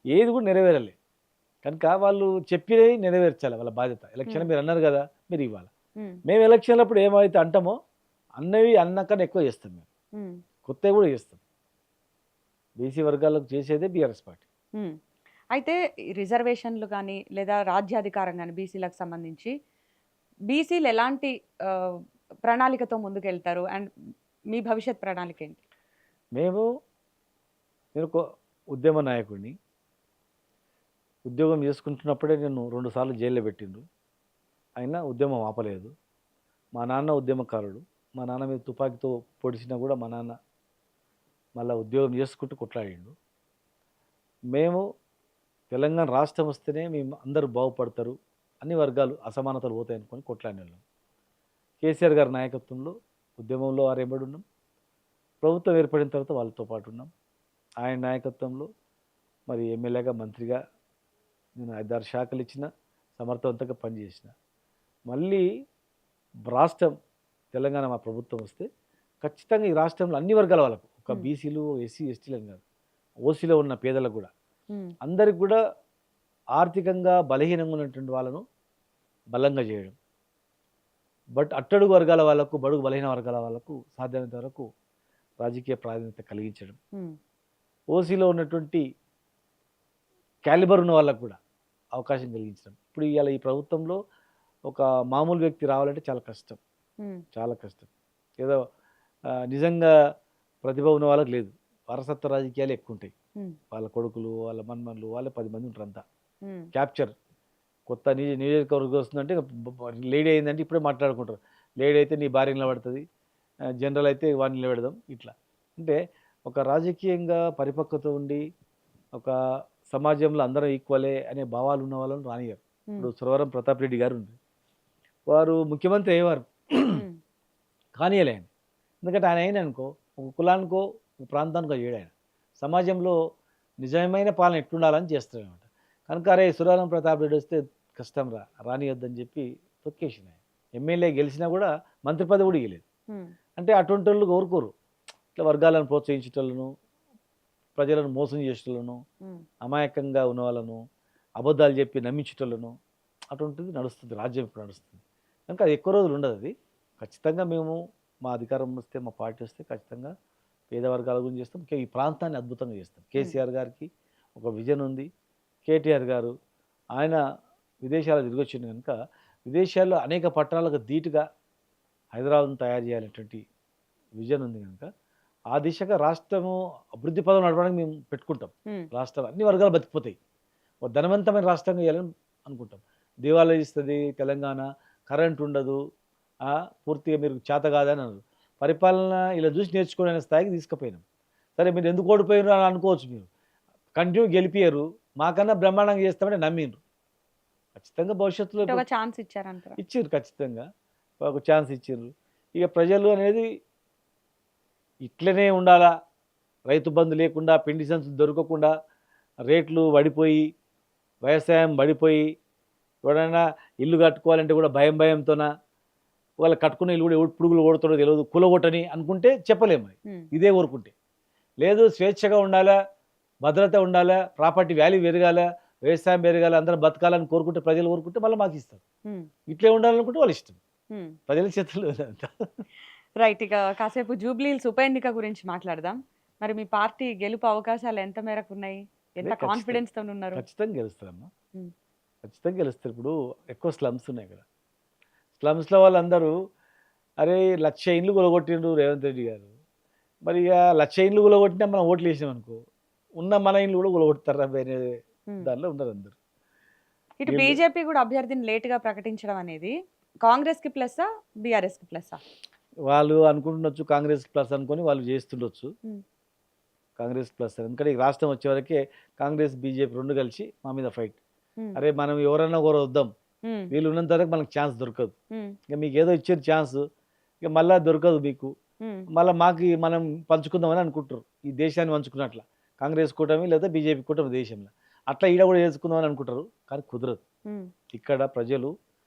ఏది కూడా నెరవేరలే. కనుక వాళ్ళు చెప్పినవి నెరవేర్చాలి, వాళ్ళ బాధ్యత. ఎలక్షన్ మీరు అన్నారు కదా, మీరు ఇవ్వాలి. ఉమ్, మేము ఎలక్షన్లప్పుడు ఏమైతే అంటామో అన్నవి అన్నకన్నా ఎక్కువ చేస్తాం మేము, ఉమ్, కొత్తవి కూడా చేస్తాం. బీసీ వర్గాలకు చేసేదే బీఆర్ఎస్ పార్టీ. ఉమ్. అయితే ఈ రిజర్వేషన్లు కానీ లేదా రాజ్యాధికారం కానీ బీసీలకు సంబంధించి బీసీలు ఎలాంటి ఆ, ప్రణాళికతో ముందుకెళ్తారు అండ్ మీ భవిష్యత్ ప్రణాళిక ఏంటి? నేను ఒక ఉద్యమ నాయకుడిని. ఉద్యోగం చేసుకుంటున్నప్పుడే నేను 2 సార్లు జైల్లో పెట్టిండ్రు, అయినా ఉద్యమం ఆపలేదు. మా నాన్న ఉద్యమకారుడు. మా నాన్న మీద తుపాకీతో పొడిచినా కూడా మా నాన్న మళ్ళీ ఉద్యోగం చేసుకుంటూ కొట్లాడిండు. మేము తెలంగాణ రాష్ట్రం వస్తేనే మేము అందరూ బాగుపడతారు, అన్ని వర్గాలు అసమానతలు పోతాయనుకొని కొట్లాడిన వాళ్ళం. కేసీఆర్ గారి నాయకత్వంలో ఉద్యమంలో వారెంబడి ఉన్నాం. ప్రభుత్వం ఏర్పడిన తర్వాత వాళ్ళతో పాటు ఉన్నాం. ఆయన నాయకత్వంలో మరి ఎమ్మెల్యేగా, మంత్రిగా నేను 5-6 శాఖలు ఇచ్చిన, సమర్థవంతంగా పనిచేసిన. మళ్ళీ రాష్ట్రం తెలంగాణ మా ప్రభుత్వం వస్తే ఖచ్చితంగా ఈ రాష్ట్రంలో అన్ని వర్గాల వాళ్ళకు, ఒక బీసీలు, ఎస్సీ, ఎస్టీలని కాదు, ఓసీలో ఉన్న పేదలకు కూడా, ఉమ్, అందరికి కూడా ఆర్థికంగా బలహీనంగా ఉన్నటువంటి వాళ్ళను బలంగా చేయడం. బట్ అట్టడుగు వర్గాల వాళ్ళకు, బడుగు బలహీన వర్గాల వాళ్ళకు సాధ్యమైనంత వరకు రాజకీయ ప్రాధాన్యత కలిగించడం. ఉమ్, ఓసీలో ఉన్నటువంటి క్యాలిబర్ ఉన్న వాళ్ళకు కూడా అవకాశం కలిగించడం. ఇప్పుడు ఇవాళ ఈ ప్రభుత్వంలో ఒక మామూలు వ్యక్తి రావాలంటే చాలా కష్టం, ఉమ్, చాలా కష్టం. ఏదో నిజంగా ప్రతిభ ఉన్న వాళ్ళకి లేదు, వారసత్వ రాజకీయాలు ఎక్కువ ఉంటాయి. ఉమ్, వాళ్ళ కొడుకులు, వాళ్ళ మన్మన్లు, వాళ్ళే 10 మంది ఉంటారు అంతా. ఉమ్, క్యాప్చర్ కొత్త నియోజకవర్గం వస్తుందంటే లేడీ అయిందంటే ఇప్పుడే మాట్లాడుకుంటారు. లేడీ అయితే నీ భార్య నిలబడుతుంది, జనరల్ అయితే వాడిని నిలబెడదాం. ఇట్లా అంటే ఒక రాజకీయంగా పరిపక్వత ఉండి ఒక సమాజంలో అందరం ఈక్వలే అనే భావాలు ఉన్న వాళ్ళని రానియారు. ఇప్పుడు సురవరం ప్రతాప్ రెడ్డి గారు ఉంది, వారు ముఖ్యమంత్రి అయ్యేవారు ఉమ్, కానీయలే ఆయన. ఎందుకంటే ఆయన అయిన అనుకో ఒక కులానికో ఒక ప్రాంతానికో చేయడు. ఆయన సమాజంలో నిజమైన పాలన ఎట్లుండాలని చేస్తాడు అనమాట. కనుక అరే సురవరం ప్రతాప్ రెడ్డి వస్తే కష్టం రానియొద్దని చెప్పి తొక్కేసిన. ఆయన ఎమ్మెల్యే గెలిచినా కూడా మంత్రి పదవి కూడా ఇవ్వలేదు. ఉమ్, అంటే అటువంటి వాళ్ళు కోరుకోరు, ఇట్లా వర్గాలను ప్రోత్సహించేటోళ్ళను, ప్రజలను మోసం చేసేటోళ్ళను, ఉమ్, అమాయకంగా ఉన్న వాళ్ళను అబద్ధాలు చెప్పి నమ్మించేటోళ్ళను, అటువంటిది నడుస్తుంది, రాజ్యం ఇప్పుడు నడుస్తుంది. కనుక అది ఎక్కువ రోజులు ఉండదు. అది ఖచ్చితంగా మేము మా అధికారం వస్తే, మా పార్టీ వస్తే ఖచ్చితంగా పేద వర్గాల గురించి చేస్తాం. ఈ ప్రాంతాన్ని అద్భుతంగా చేస్తాం. కేసీఆర్ గారికి ఒక విజన్ ఉంది. కేటీఆర్ గారు ఆయన విదేశాలు తిరిగి వచ్చింది కనుక విదేశాల్లో అనేక పట్టణాలకు ధీటుగా హైదరాబాద్ను తయారు చేయాలనేటువంటి విజన్ ఉంది కనుక ఆ దిశగా రాష్ట్రము అభివృద్ధి పదం నడపడానికి మేము పెట్టుకుంటాం. ఉమ్, రాష్ట్రం అన్ని వర్గాలు బతికిపోతాయి, ఒక ధనవంతమైన రాష్ట్రంగా చేయాలని అనుకుంటాం. దేవాలయం ఇస్తుంది తెలంగాణ, కరెంట్ ఉండదు, పూర్తిగా మీరు చేత కాదని అన్నారు. పరిపాలన ఇలా చూసి నేర్చుకోవడానికి స్థాయికి తీసుకుపోయినాం. సరే మీరు ఎందుకు ఓడిపోయినారు అని అనుకోవచ్చు, మీరు కంటిన్యూ గెలిపారు, మాకన్నా బ్రహ్మాండంగా చేస్తామని నమ్మిండ్రు. ఖచ్చితంగా భవిష్యత్తులో ఒక ఛాన్స్ ఇచ్చారంటారా? ఇచ్చారు, ఖచ్చితంగా ఒక ఛాన్స్ ఇచ్చారు. ఇక ప్రజలు అనేది ఇట్లనే ఉండాలా, రైతు బంధు లేకుండా, పిండి సంచులు దొరకకుండా, రేట్లు పడిపోయి, వ్యవసాయం పడిపోయి, ఎవడైనా ఇల్లు కట్టుకోవాలంటే కూడా భయంతోన, వాళ్ళు కట్టుకునే ఇల్లు కూడా ఎవడు పురుగులు కొడతాడో తెలియదు, కులగొట్టని అనుకుంటే చెప్పలేము. ఉమ్, ఇదే కోరుకుంటే లేదు, స్వేచ్ఛగా ఉండాలా, భద్రత ఉండాలా, ప్రాపర్టీ వాల్యూ పెరగాల, వ్యవసాయం పెరగాల, అందరం బతకాలని కోరుకుంటే, ప్రజలు కోరుకుంటే మళ్ళీ మాకు ఇస్తారు. ఉమ్, ఇట్లే ఉండాలనుకుంటే వాళ్ళు ఇష్టం, ఉమ్. ప్రజల చేతుల్లో అంతా. రైట్, ఇక కాసేపు జూబ్లీహిల్స్ ఉప ఎన్నిక గురించి మాట్లాడదాం. మరి మీ పార్టీ గెలుపు అవకాశాలు ఎంత మేరకు ఉన్నాయి? ఎంత ఖచ్చితంగా. కాన్ఫిడెన్స్ తో ఉన్నారు? ఖచ్చితంగా గెలుస్తారమ్మా, ఉమ్, ఖచ్చితంగా గెలుస్తారు. ఇప్పుడు ఎక్కువ స్లమ్స్ ఉన్నాయి కదా, స్లమ్స్లో వాళ్ళందరూ అరే 1,00,000 ఇండ్లు కొలగొట్టిండ్రు రేవంత్ రెడ్డి గారు, మరి ఇక 1,00,000 ఇండ్లు కొలగొట్టినా మనం ఓట్లు వేసినాం అనుకో, ఉన్న మన ఇండ్లు కూడా కొలగొడతారా అనే ఉమ్. దానిలో ఉన్నారు అందరు. ఇటు వీళ్ళు- బీజేపీ కూడా అభ్యర్థిని లేట్ గా ప్రకటించడం అనేది కాంగ్రెస్ కి ప్లస్సా, బీఆర్ఎస్ కి ప్లస్సా? వాళ్ళు అనుకుంటుండొచ్చు కాంగ్రెస్ ప్లస్ అనుకొని వాళ్ళు చేస్తుండొచ్చు, ఉమ్, కాంగ్రెస్ ప్లస్. ఎందుకంటే ఈ రాష్ట్రం వచ్చేవరకే కాంగ్రెస్ బీజేపీ రెండు కలిసి మా మీద ఫైట్. ఉమ్, అరే మనం ఎవరన్నా కూడా వద్దాం, ఉమ్, వీళ్ళు ఉన్నంత వరకు మనకు ఛాన్స్ దొరకదు, ఉమ్, ఇక మీకు ఏదో ఇచ్చారు ఛాన్స్, ఇక మళ్ళా దొరకదు మీకు, ఉమ్, మళ్ళీ మాకు మనం పంచుకుందామని అనుకుంటారు, ఈ దేశాన్ని పంచుకున్నట్ల కాంగ్రెస్ కూటమి లేదా బీజేపీ కూటమి దేశంలో అట్లా ఈడ కూడా చేసుకుందామని అనుకుంటారు, కానీ కుదరదు. ఉమ్, ఇక్కడ ప్రజలు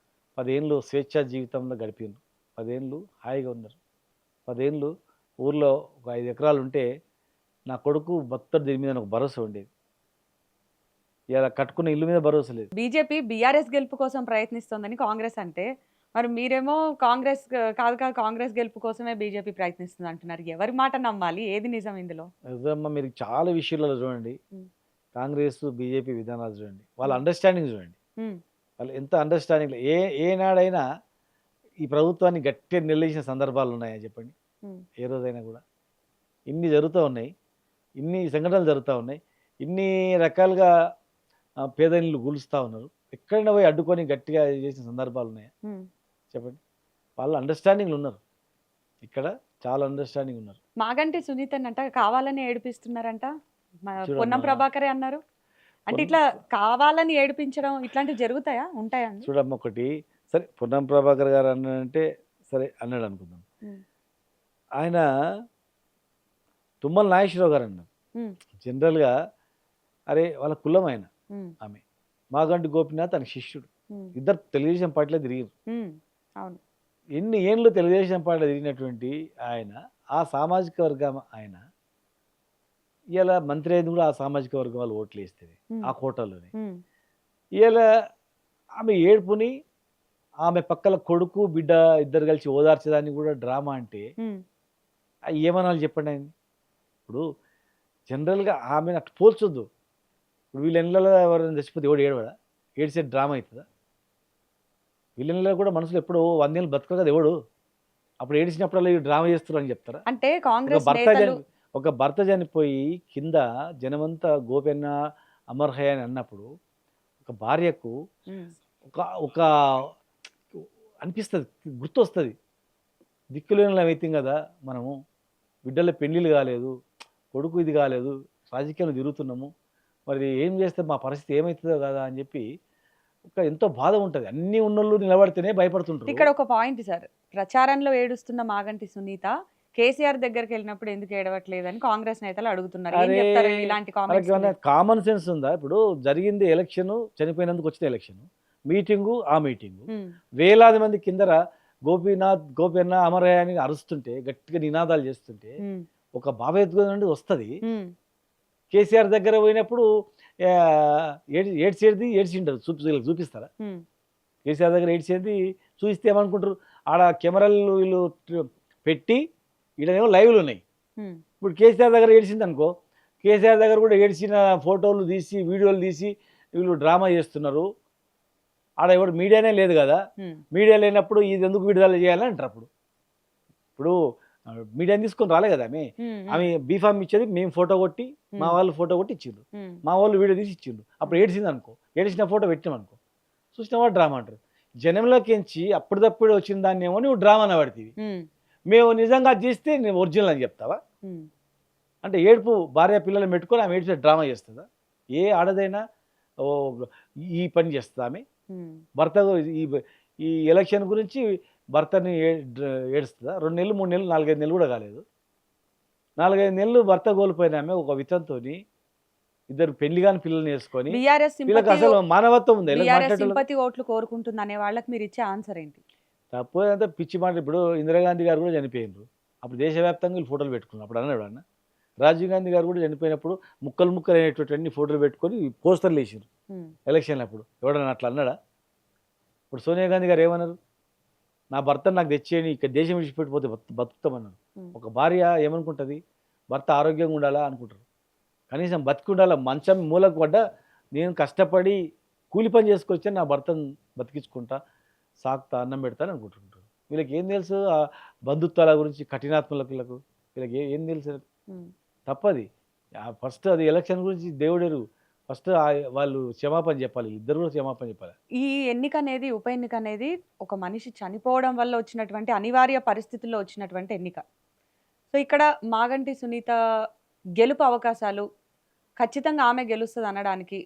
10 ఏళ్ళు స్వేచ్ఛా జీవితంలో గడిపారు, 10 ఏళ్ళు హాయిగా ఉన్నారు, 10 ఏళ్ళు ఊర్లో ఒక 5 ఎకరాలు ఉంటే నా కొడుకు మొత్తం దీని మీద నాకు భరోసా ఉండేది. ఇలా కట్టుకున్న ఇల్లు మీద భరోసా లేదు. బీజేపీ బీఆర్ఎస్ గెలుపు కోసం ప్రయత్నిస్తోందని కాంగ్రెస్ అంటే, మరి మీరేమో కాంగ్రెస్ కాదు కాదు కాంగ్రెస్ గెలుపు కోసమే బీజేపీ ప్రయత్నిస్తుంది అంటున్నారు. ఎవరి మాట నమ్మాలి? ఏది నిజం ఇందులో? నిజమ్మా, మీరు చాలా విషయాలలో చూడండి, ఉమ్, కాంగ్రెస్ బీజేపీ విధానాలు చూడండి, వాళ్ళ ఉమ్, అండర్స్టాండింగ్ చూడండి, ఉమ్, వాళ్ళు ఎంత అండర్స్టాండింగ్. ఏనాడైనా ఈ ప్రభుత్వాన్ని గట్టిగా నిలదీసిన సందర్భాలు ఉన్నాయా చెప్పండి? ఉమ్, ఏ రోజైనా కూడా ఇన్ని జరుగుతూ ఉన్నాయి, ఇన్ని సంఘటనలు జరుగుతూ ఉన్నాయి, ఇన్ని రకాలుగా పేదలు కూలుస్తూ ఉన్నారు, ఎక్కడైనా పోయి అడ్డుకొని గట్టిగా చేసిన సందర్భాలు ఉన్నాయా ఉమ్. చెప్పండి? వాళ్ళు అండర్స్టాండింగ్లు ఉన్నారు, ఇక్కడ చాలా అండర్స్టాండింగ్ ఉన్నారు. మాగంటి సునీతనంట కావాలని ఏడిపిస్తున్నారంట, చూడమ్మా. పొన్నం ప్రభాకరే అన్నారు. అంటే ఇట్లా కావాలని ఏడిపించడం ఇట్లాంటివి జరుగుతాయా, ఉంటాయా అండి? చూడమ్మ, ఒకటి సరే పొన్నం ప్రభాకర్ గారు అన్నాడంటే సరే అన్నాడు అనుకుందాం, ఉమ్, ఆయన తుమ్మల నాగేశ్వరరావు గారు అన్నారు ఉమ్, జనరల్గా, అరే వాళ్ళ కులం ఆయన, ఉమ్, ఆమె మాగంటి గోపీనాథ్ తన శిష్యుడు, ఉమ్, ఇద్దరు తెలుగుదేశం పార్టీలో తిరిగారు. ఉమ్, అవును. ఎన్ని ఏళ్ళు తెలుగుదేశం పార్టీలో తిరిగినటువంటి ఆయన, ఆ సామాజిక వర్గం ఆయన ఇలా మంత్రి అయింది కూడా ఆ సామాజిక వర్గం వాళ్ళు ఓట్లు వేస్తుంది ఉమ్, ఆ కోటలోనే. ఉమ్, ఇలా ఆమె ఏడుపుని, ఆమె పక్కల కొడుకు బిడ్డ ఇద్దరు కలిసి ఓదార్చేదాన్ని కూడా డ్రామా అంటే ఉమ్, ఏమనాలి చెప్పండి ఆయన? ఇప్పుడు జనరల్గా ఆమెను అట్లా పోల్చొద్దు. ఇప్పుడు వీళ్ళ ఇళ్ళలో ఎవరైనా చచ్చిపోతే ఎవడు ఏడవడా? ఏడిసే డ్రామా అవుతుందా? వీళ్ళ ఇళ్ళలో కూడా మనుషులు ఎప్పుడో 100 ఏళ్ళు బతకరు కదా ఎవడు, అప్పుడు ఏడిచినప్పుడల్లా ఈ డ్రామా చేస్తారు అని చెప్తారా? అంటే ఒక కాంగ్రెస్ భర్త నేతలు ఒక భర్త చనిపోయి కింద జనమంతా గోపెన్న అమర్హయ అని అన్నప్పుడు ఒక భార్యకు ఉమ్, ఒక ఒక అనిపిస్తుంది, గుర్తొస్తుంది, దిక్కులేని అవుతాం కదా మనము, బిడ్డల పెళ్ళిళ్ళు కాలేదు, కొడుకు ఇది కాలేదు, రాజకీయాలు తిరుగుతున్నాము, మరి ఏం చేస్తే మా పరిస్థితి ఏమవుతుందో కదా అని చెప్పి ఒక ఎంతో బాధ ఉంటుంది. అన్ని ఉన్నోళ్ళు నిలబడితేనే భయపడుతుంటారు. ఇక్కడ ఒక పాయింట్ సార్, ప్రచారంలో ఏడుస్తున్న మాగంటి సునీత కేసీఆర్ దగ్గరికి వెళ్ళినప్పుడు ఎందుకు ఏడవట్లేదని కాంగ్రెస్ నేతలు అడుగుతున్నారు. ఏం అరే, చెప్తారు ఇలాంటి వాళ్ళకి ఏమైనా కామెంట్స్? కామన్ సెన్స్ ఉందా? ఇప్పుడు జరిగింది ఎలక్షన్, చనిపోయినందుకు వచ్చిన ఎలక్షన్, మీటింగు, ఆ మీటింగు, వేలాది మంది కిందర గోపీన్న అమరయ్య అని అరుస్తుంటే, గట్టిగా నినాదాలు చేస్తుంటే ఒక భావోద్వేగం నుండి వస్తుంది. కేసీఆర్ దగ్గర పోయినప్పుడు ఏడ్చింటారు, చూపిస్తారా? కేసీఆర్ దగ్గర ఏడ్చేది చూపిస్తే ఏమనుకుంటారు? ఆడ కెమెరాలు వీళ్ళు పెట్టి ఈడనేమో లైవ్లు ఉన్నాయి. ఇప్పుడు కేసీఆర్ దగ్గర ఏడ్చింది అనుకో, కేసీఆర్ దగ్గర కూడా ఏడ్చిన ఫోటోలు తీసి వీడియోలు తీసి వీళ్ళు డ్రామా చేస్తున్నారు. ఆడ ఎవరు మీడియానే లేదు కదా, మీడియా లేనప్పుడు ఇది ఎందుకు విడుదల చేయాలని అంటారు. ఇప్పుడు మీడియాని తీసుకొని రాలే కదా ఆమె బీఫామ్ ఇచ్చేది, మేము ఫోటో కొట్టి మా వాళ్ళు ఫోటో కొట్టి ఇచ్చిండ్రు, మా వాళ్ళు వీడియో తీసి ఇచ్చిండ్రు. అప్పుడు ఏడ్చింది అనుకో, ఏడ్చిన ఫోటో పెట్టామనుకో, చూసినావా డ్రామా అంటారు. జనంలోకి ఎంచి అప్పుడప్పుడు వచ్చిన దాన్ని ఏమో నువ్వు డ్రామా అని పడుతుంది. మేము నిజంగా తీస్తే నేను ఒరిజినల్ అని చెప్తావా? అంటే ఏడుపు భార్య పిల్లలు పెట్టుకొని ఆమె ఏడ్చే డ్రామా చేస్తుందా? ఏ ఆడదైనా ఈ పని చేస్తుందా? ఆమె భర్త ఈ ఎలక్షన్ గురించి భర్తని ఏడుస్తుందా? 2 నెలలు 3 నెలలు 4-5 నెలలు కూడా కాలేదు, 4-5 నెలలు భర్త కోల్పోయిన ఆమె ఒక వితంతో ఇద్దరు పెళ్లి కాని పిల్లల్ని వేసుకొని, వీళ్ళకి అసలు మానవత్వం ఉంది? సింపతి ఓట్లు కోరుకుంటుంది అనే వాళ్ళకి మీరు ఇచ్చే ఆన్సర్ ఏంటి? తప్పదంతా పిచ్చి మాట. ఇప్పుడు ఇందిరాగాంధీ గారు కూడా చనిపోయినారు, అప్పుడు దేశవ్యాప్తంగా వీళ్ళు ఫోటోలు పెట్టుకున్నారు. అప్పుడు అన్నాడు అన్న, రాజీవ్ గాంధీ గారు కూడా చనిపోయినప్పుడు ముక్కలు అయినటువంటి అన్ని ఫోటోలు పెట్టుకొని పోస్టర్లు వేసారు ఎలక్షన్లు. అప్పుడు ఎవడన్నా అట్లా అన్నాడా? ఇప్పుడు సోనియా గాంధీ గారు ఏమన్నారు? నా భర్తను నాకు తెచ్చేయని, ఇక్కడ దేశం విడిచిపెట్టిపోతే బతుకుతామన్నారు. ఒక భార్య ఏమనుకుంటుంది? భర్త ఆరోగ్యంగా ఉండాలా అనుకుంటారు, కనీసం బతికి ఉండాలా. మంచం మూలకు పడ్డా నేను కష్టపడి కూలి పని చేసుకొచ్చా నా భర్తను బతికించుకుంటా, సాకుతా, అన్నం పెడతాను అనుకుంటుంటారు. వీళ్ళకి ఏం తెలుసు ఆ బంధుత్వాల గురించి? కఠినాత్మలకు వీళ్ళకి ఏం తెలుసు? తప్పది. ఫస్ట్ అది ఎలక్షన్ గురించి దేవుడెరు, ఫస్ట్ వాళ్ళు క్షమాపణ చెప్పాలి, ఇద్దరు కూడా క్షమాపణ చెప్పాలి. ఈ ఎన్నిక అనేది, ఉప ఎన్నిక అనేది ఒక మనిషి చనిపోవడం వల్ల వచ్చినటువంటి అనివార్య పరిస్థితుల్లో వచ్చినటువంటి ఎన్నిక. సో ఇక్కడ మాగంటి సునీత గెలుపు అవకాశాలు ఖచ్చితంగా ఆమె గెలుస్తుంది అనడానికి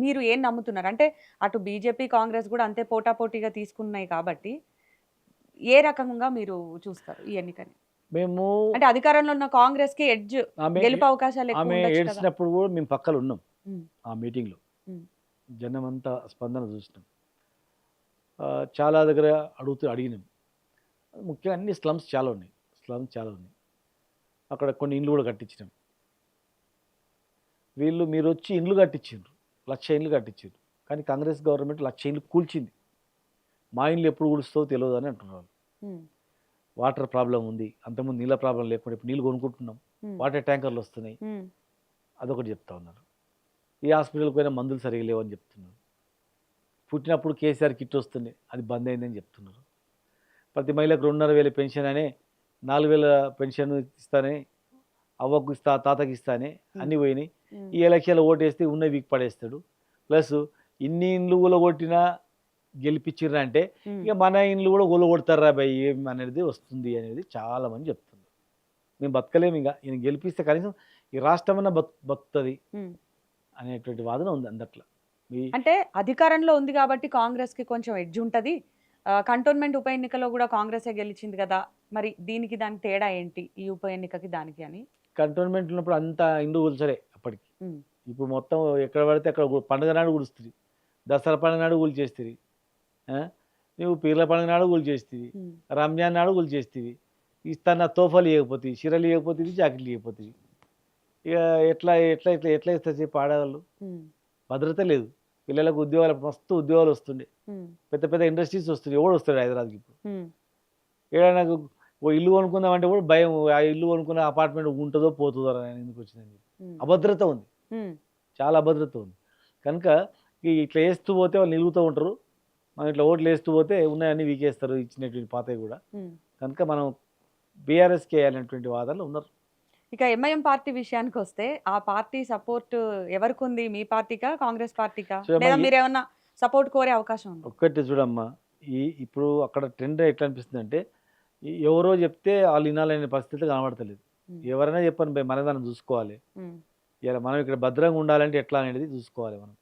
మీరు ఏం నమ్ముతున్నారు? అంటే అటు బీజేపీ కాంగ్రెస్ కూడా అంతే పోటాపోటీగా తీసుకున్నాయి కాబట్టి ఏ రకంగా మీరు చూస్తారు ఈ ఎన్నికని? మేము అంటే అధికారంలో ఉన్న కాంగ్రెస్ కి ఎడ్జ్ ఆమె గెలుపు అవకాశాలు ఎక్కువ ఆమె ఉండొచ్చు కదా. ఏడ్చినప్పుడు కూడా మేము పక్కన ఉన్నాం ఉమ్, ఆ మీటింగ్లో. ఉమ్, జనమంతా స్పందన చూసినాం. చాలా దగ్గర అడిగినాం. ముఖ్యంగా అన్ని స్లమ్స్ చాలా ఉన్నాయి. స్లమ్స్ చాలా ఉన్నాయి. అక్కడ కొన్ని ఇండ్లు కూడా కట్టించినాం. మీరు వచ్చి ఇండ్లు కట్టించిండ్రు, 1,00,000 ఇండ్లు కట్టించారు. కానీ కాంగ్రెస్ గవర్నమెంట్ 1,00,000 ఇండ్లు కూల్చింది. మా ఇండ్లు ఎప్పుడు కూలుస్తావో తెలియదు అని అంటున్నారు. ఉమ్, వాటర్ ప్రాబ్లం ఉంది. అంతకుముందు నీళ్ళ ప్రాబ్లం లేకుండా ఇప్పుడు నీళ్ళు కొనుక్కుంటున్నాం. ఉమ్, వాటర్ ట్యాంకర్లు వస్తున్నాయి. ఉమ్, అదొకటి చెప్తా ఉన్నారు. ఏ హాస్పిటల్కి పోయినా మందులు సరిగా లేవని చెప్తున్నారు. పుట్టినప్పుడు కేసీఆర్ కిట్ వస్తుంది, అది బంద్ అయిందని చెప్తున్నారు. ప్రతి మహిళకు 2,500 పెన్షన్ అని, 4,000 పెన్షన్ ఇస్తానే, అవ్వకు ఇస్తా, తాతకి ఇస్తానే అన్నీ పోయినాయి. ఉమ్, ఈ ఎలక్షన్లో ఓటేస్తే ఉన్న వీక్ పడేస్తాడు. ప్లస్ ఇన్ని ఇండ్లు కూలగొట్టినా గెలిపించిర్రంటే ఉమ్, ఇక మన ఇండ్లు కూడా కూలగొడతారా భయ్ ఏం అనేది వస్తుంది అనేది చాలామంది చెప్తున్నారు. మేము బతకలేము, ఇక ఈయన గెలిపిస్తే కనీసం ఈ రాష్ట్రమన్నా బతుకుతుంది ఉమ్. అనేటువంటి వాదన ఉంది అందట్లో. ఈ అంటే అధికారంలో ఉంది కాబట్టి కాంగ్రెస్ కి కొంచెం ఎడ్జ్ ఉంటది. కంటోన్మెంట్ ఉప ఎన్నికలో కూడా కాంగ్రెసే గెలిచింది కదా. మరి దీనికి దానికి తేడా ఏంటి, ఈ ఉప ఎన్నికకి దానికి అని? కంటోన్మెంట్ ఉన్నప్పుడు అంతా ఇండ్లు కూల్చరే అప్పటికి. ఉమ్, ఇప్పుడు మొత్తం ఎక్కడ పడితే అక్కడ పండుగ నాడు కూలుస్తుంది, దసరా పండుగ నాడు కూల్చేస్తుంది, నువ్వు పీర్ల పండుగ నాడు కూల్చేస్తుంది, ఉమ్, రంజాన్ నాడు కూల్చేస్తుంది. ఇస్తాన్న తోఫాలు ఇవ్వకపోతుంది, చీరలు ఇవ్వకపోతుంది, జాకెట్లు ఇవ్వకపోతుంది. ఇక ఎట్లా ఎట్లా ఎట్లా ఎట్లా ఇస్తారు చెప్పి ఆడవాళ్ళు? ఉమ్, భద్రత లేదు. పిల్లలకు ఉద్యోగాలు మస్తు ఉద్యోగాలు వస్తుండే, ఉమ్, పెద్ద పెద్ద ఇండస్ట్రీస్ వస్తుంది. ఎవడు వస్తాడు హైదరాబాద్కి ఇప్పుడు? ఉమ్, ఏడా నాకు ఓ ఇల్లు కొనుక్కుందామంటే కూడా భయం, ఆ ఇల్లు కొనుక్కున్న అపార్ట్మెంట్ ఉంటుందో పోతుందో అని ఎందుకు వచ్చిందని. ఉమ్, అభద్రత ఉంది, ఉమ్, చాలా అభద్రత ఉంది. కనుక ఇట్లా వేస్తూ పోతే వాళ్ళు నిలుగుతూ ఉంటారు. మనం ఇట్లా ఓట్లు వేస్తూ పోతే ఉన్నాయన్నీ వీకేస్తారు, ఇచ్చినటువంటి పాతవి కూడా. ఉమ్. కనుక మనం బీఆర్ఎస్కి వేయాలనేటువంటి వాదనలు ఉన్నారు. ఇక ఎంఐఎం పార్టీ విషయానికి వస్తే ఆ పార్టీ సపోర్ట్ ఎవరికి ఉంది? మీ పార్టీకా, కాంగ్రెస్ పార్టీకా? చూడమ్మా, లేదా మీరు ఏమన్నా సపోర్ట్ కోరే అవకాశం ఉంది? ఒక్కటి చూడమ్మా, ఇప్పుడు అక్కడ ట్రెండ్ ఎట్లా అనిపిస్తుంది అంటే ఎవరో చెప్తే వాళ్ళు వినాలనే పరిస్థితి కనబడతలేదు. ఎవరైనా చెప్పని భయ్ మనదాన్ని చూసుకోవాలి. ఇలా మనం ఇక్కడ భద్రంగా ఉండాలంటే ఎట్లా అనేది చూసుకోవాలి. మనం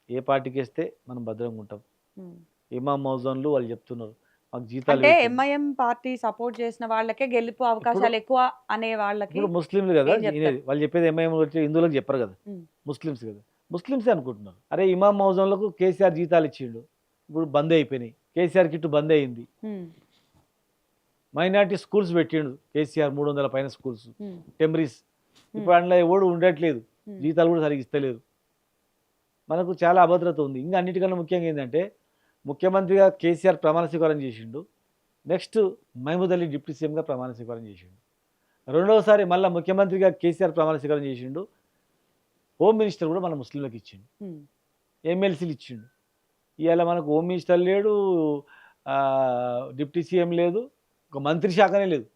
ఏ పార్టీకి వేస్తే మనం భద్రంగా ఉంటాం. ఇమాం మౌజన్లు వాళ్ళు చెప్తున్నారు మాకు జీతాలు అంటే పెట్టండి. ఎంఐఎం పార్టీ సపోర్ట్ చేసిన వాళ్ళకే గెలుపు అవకాశాలు ఎక్కువ అనే వాళ్ళకి ఇప్పుడు ముస్లింలు కదా ఏం చెప్తారు? వినేది, వాళ్ళు చెప్పేది ఎంఐఎం వచ్చి హిందువులకు చెప్పరు కదా, ఉమ్, ముస్లిమ్స్ కదా. ముస్లిమ్సే అనుకుంటున్నారు. అరే ఇమాం మౌజన్లకు కేసీఆర్ జీతాలు ఇచ్చిండు, ఇప్పుడు బంద్ అయిపోయినాయి. కేసీఆర్ కిట్టు బంద్ అయింది. ఉమ్, మైనార్టీ స్కూల్స్ పెట్టిండు కేసీఆర్, 300 పైన స్కూల్స్, ఉమ్, టెంబరీస్. ఇప్పుడు అందులో ఎవడు ఉండట్లేదు, ఉమ్, జీతాలు కూడా సరిగ్గా ఇస్తలేరు. మనకు చాలా అభద్రత ఉంది. ఇంకా అన్నిటికన్నా ముఖ్యంగా ఏంటంటే ముఖ్యమంత్రిగా కేసీఆర్ ప్రమాణ స్వీకారం చేసిండు. నెక్స్ట్ మహమూద్ అలీ డిప్యూటీ సీఎంగా ప్రమాణ స్వీకారం చేసిండు. రెండవసారి మళ్ళీ ముఖ్యమంత్రిగా కేసీఆర్ ప్రమాణ స్వీకారం చేసిండు. హోమ్ మినిస్టర్ కూడా మన ముస్లింలకు ఇచ్చిండు, ఉమ్, ఎమ్మెల్సీలు ఇచ్చిండు. ఇవాళ మనకు హోమ్ మినిస్టర్ లేడు, డిప్యూటీ సీఎం లేదు, ఒక మంత్రి శాఖనే లేదు.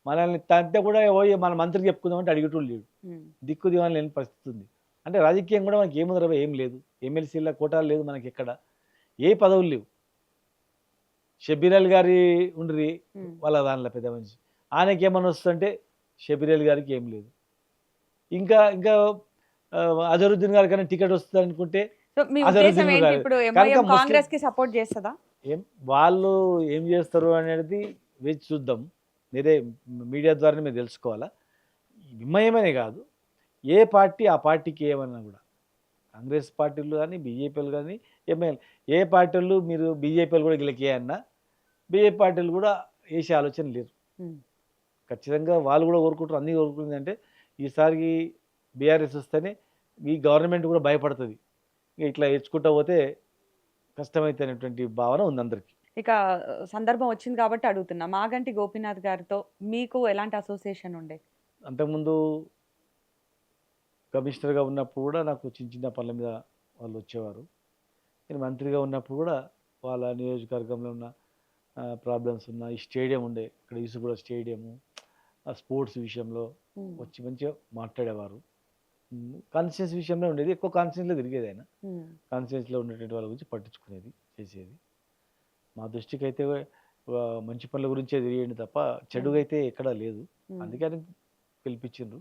మనల్ని తంతే కూడా పోయి మన మంత్రికి చెప్పుకుందామంటే అడిగేటోళ్ళు లేడు. ఉమ్, దిక్కు దివాని లేని పరిస్థితి ఉంది. అంటే రాజకీయం కూడా మనకి ఏముందరవా, ఏం లేదు. ఎమ్మెల్సీల కోటాలు లేదు మనకి, ఎక్కడ ఏ పదవులు లేవు. షబ్బీర్ అలీ గారి ఉండ్రి ఉమ్. వాళ్ళ దానిలో పెద్ద మనిషి, ఆయనకి ఏమని వస్తుంటే షబ్బీర్ అలీ గారికి ఏం లేదు. ఇంకా ఇంకా అజరుద్దీన్ గారి కన్నా టికెట్ వస్తుంది అనుకుంటే సో మీ అసలు ఉద్దేశం దీని ఏంటి? కాదు. ఇప్పుడు కనుక ఎంఐఎం ముస్లిం- కాంగ్రెస్ కి సపోర్ట్ చేస్తుందా? వాళ్ళు ఏం చేస్తారు అనేది వేచి చూద్దాం. మీరే మీడియా ద్వారానే మీరు తెలుసుకోవాలా. ఎంఐఎంఏనే కాదు, ఏ పార్టీ ఆ పార్టీకి ఏమన్నా కూడా, కాంగ్రెస్ పార్టీలు కానీ బీజేపీలు కానీ ఎంఐఎం, ఏ పార్టీలు మీరు బీజేపీలు కూడా గెలికేయన్నా బీజేపీ పార్టీలు కూడా వేసే ఆలోచన లేదు. ఉమ్, ఖచ్చితంగా వాళ్ళు కూడా కోరుకుంటారు, అన్నీ కోరుకుంటుంది. అంటే ఈసారి బీఆర్ఎస్ వస్తేనే ఈ గవర్నమెంట్ కూడా భయపడుతుంది. ఇక ఇట్లా హెచ్చుకుంటా పోతే కష్టమైతేనేటువంటి భావన ఉంది అందరికీ. ఇక సందర్భం వచ్చింది కాబట్టి అడుగుతున్నా, మాగంటి గోపీనాథ్ గారితో మీకు ఎలాంటి అసోసియేషన్ ఉండే? అంతకుముందు కమిషనర్గా ఉన్నప్పుడు కూడా నాకు చిన్న చిన్న పనుల మీద వాళ్ళు వచ్చేవారు. నేను మంత్రిగా ఉన్నప్పుడు కూడా వాళ్ళ నియోజకవర్గంలో ఉన్న ప్రాబ్లమ్స్ ఉన్న ఈ స్టేడియం ఉండే, ఇక్కడ ఈసుగూడ స్టేడియము, ఆ స్పోర్ట్స్ విషయంలో ఉమ్, వచ్చి మంచిగా మాట్లాడేవారు. కాన్స్టిట్యూన్స్ విషయంలో ఉండేది, ఎక్కువ కాన్స్టిట్యూన్స్లో తిరిగేది ఆయన. ఉమ్, కాన్స్టిట్యూన్స్లో ఉండేటువంటి వాళ్ళ గురించి పట్టించుకునేది, చేసేది. మా దృష్టికి అయితే మంచి పనుల గురించే తిరిగేయండి తప్ప చెడుగా అయితే ఎక్కడా లేదు. ఉమ్, అందుకే ఆయన పిలిపించిండ్రు,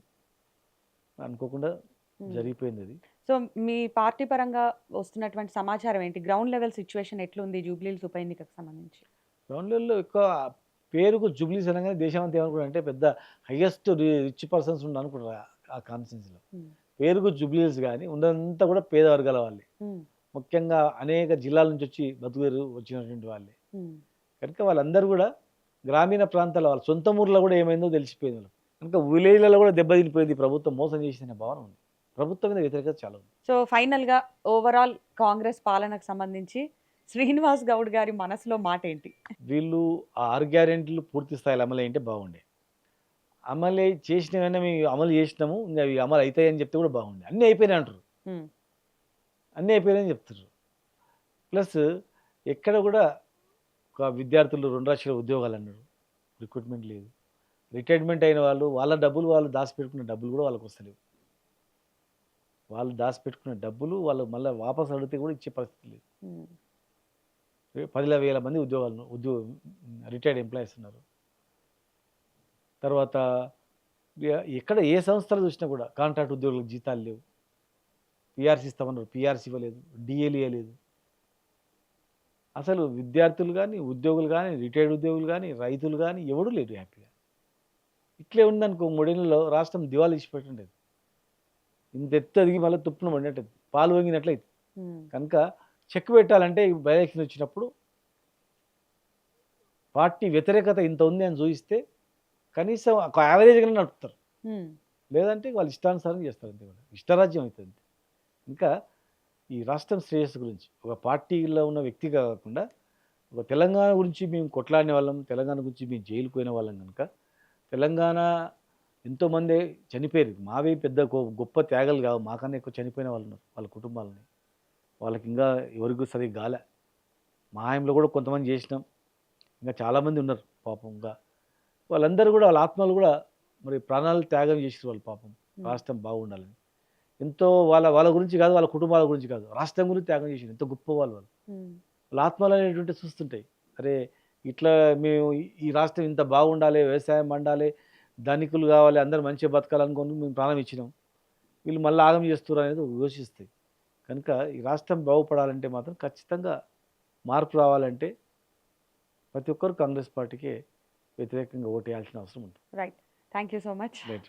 అనుకోకుండా ఉమ్. జరిగిపోయింది అది. సో మీ పార్టీ పరంగా వస్తున్నటువంటి సమాచారం ఏంటి? గ్రౌండ్ లెవెల్ సిచ్యువేషన్ ఎట్లుంది జూబ్లీహిల్స్ ఉప ఎన్నికకు సంబంధించి? గ్రౌండ్ లెవెల్‌లో ఎక్కువ పేరుకు జుబ్లీస్ అనగానే దేశం అంతా ఏమనుకుంటారు అంటే పెద్ద హైయెస్ట్ రిచ్ పర్సన్స్ అనుకుంటారు ఆ కాన్స్టిట్యున్సీలో. హ్మ్. పేరుకు జుబ్లీస్ గానీ ఉన్నదంతా కూడా పేద వర్గాల వాళ్ళే. హ్మ్. ముఖ్యంగా అనేక జిల్లాల నుంచి వచ్చి బతుకుదేరు వచ్చినటువంటి వాళ్ళే. హ్మ్. కనుక వాళ్ళందరూ కూడా గ్రామీణ ప్రాంతాల వాళ్ళ సొంత ఊర్లో కూడా ఏమైందో తెలిసిపోయింది వాళ్ళకి. కనుక విలేజ్‌లలో కూడా దెబ్బతినిపోయింది. ప్రభుత్వం మోసం చేసిందనే భావన ఉంది. ప్రభుత్వం మీద వ్యతిరేకత చాలా ఉంది. సో ఫైనల్‌గా ఓవరాల్ కాంగ్రెస్ పాలనకు సంబంధించి శ్రీనివాస్ గౌడ్ గారి మనసులో మాటేంటి? వీళ్ళు ఆ 6 గ్యారెంటీలు పూర్తి స్థాయిలో అమలయ్యుంటే బాగుండే. చేసినవన్నీ మేము అమలు చేసినాము. ఇంక అవి అమలు అయితాయని చెప్తే కూడా బాగుండే. అన్నీ అయిపోయినాయి అంటారు. హ్మ్. అన్నీ అయిపోయినాయని చెప్తుర్రు. ప్లస్ ఎక్కడ కూడా ఒక విద్యార్థులు 2,00,000 ఉద్యోగాలన్నారు. రిక్రూట్‌మెంట్ లేదు. రిటైర్మెంట్ అయిన వాళ్ళు వాళ్ళ డబ్బులు వాళ్ళు దాసిపెట్టుకున్న డబ్బులు కూడా వాళ్ళకొస్తలేవు. వాళ్ళు దాసిపెట్టుకున్న డబ్బులు వాళ్ళు మళ్ళా వాపస్ అడిగితే కూడా ఇచ్చే పరిస్థితి లేదు. హ్మ్. 10,000 మంది రిటైర్డ్ ఎంప్లాయీస్ ఉన్నారు. తర్వాత ఎక్కడ ఏ సంస్థలో చూసినా కూడా కాంట్రాక్ట్ ఉద్యోగులకు జీతాలు లేవు. పీఆర్సీ ఇస్తామన్నారు. పీఆర్సీ ఇవ్వలేదు. డీఏలు ఇయ్యలేదు. అసలు విద్యార్థులు గానీ, ఉద్యోగులు గానీ, రిటైర్డ్ ఉద్యోగులు గానీ, రైతులు గానీ ఎవడు లేరు హ్యాపీగా. ఇట్లే ఉందనుకో 3 ఏళ్లలో రాష్ట్రం దివాళా తీసిపెట్టుండేది. ఇంత ఎత్తు ఎదిగి మళ్ళీ తుప్పున పడినట్టయితది. పాలు పొంగినట్లయితది. హ్మ్. కనుక చెక్ పెట్టాలంటే బై ఎలక్షన్ వచ్చినప్పుడు పార్టీ వ్యతిరేకత ఇంత ఉంది అని చూయిస్తే కనీసం ఒక యావరేజ్‌గానే నడుపుతారు. హ్మ్. లేదంటే వాళ్ళు ఇష్టానుసారం చేస్తారు అంతే కూడా. ఇష్టరాజ్యం అయితది. ఇంకా ఈ రాష్ట్రం శ్రేయస్సు గురించి ఒక పార్టీలో ఉన్న వ్యక్తి కాకుండా ఒక తెలంగాణ గురించి మేము కొట్లాడిన వాళ్ళం, తెలంగాణ గురించి మేము జైలుకి పోయిన వాళ్ళం గనుక తెలంగాణ ఎంతోమంది చనిపోయారు. మావి పెద్ద గొప్ప త్యాగాలు కావు. మాకన్నా ఎక్కువ చనిపోయిన వాళ్ళు ఉన్నారు. వాళ్ళ కుటుంబాలని. వాళ్ళకి ఇంకా ఎవరికి సరిగ్గా గాలే. మా హయాంలో కూడా కొంతమంది చేసినాం. ఇంకా చాలామంది ఉన్నారు పాపం ఇంకా. వాళ్ళందరూ కూడా వాళ్ళ ఆత్మలు కూడా మరి ప్రాణాలు త్యాగం చేసిర్రు వాళ్ళు పాపం. హ్మ్. రాష్ట్రం బాగుండాలని. ఎంతో వాళ్ళ వాళ్ళ గురించి కాదు, వాళ్ళ కుటుంబాల గురించి కాదు. రాష్ట్రం గురించి త్యాగం చేసిర్రు. ఎంతో గొప్పవాళ్ళు వాళ్ళు. హ్మ్. వాళ్ళ ఆత్మలు అనేటువంటివి చూస్తుంటాయి. అరే! ఇట్లా మేము ఈ రాష్ట్రం ఇంత బాగుండాలి, వ్యవసాయం పండాలి, ధనికులు కావాలి, అందరూ మంచిగా బతకాలనుకోని మేము ప్రాణం ఇచ్చినాం. వీళ్ళు మళ్ళీ ఆగం చేస్తుర్రు అనేది యోచిస్తాయి. కనుక ఈ రాష్ట్రం బాగుపడాలంటే మాత్రం ఖచ్చితంగా మార్పు రావాలంటే ప్రతి ఒక్కరు కాంగ్రెస్ పార్టీకే వ్యతిరేకంగా ఓటేయాల్సిన అవసరం ఉంటుంది. Right. Thank you so much. Right.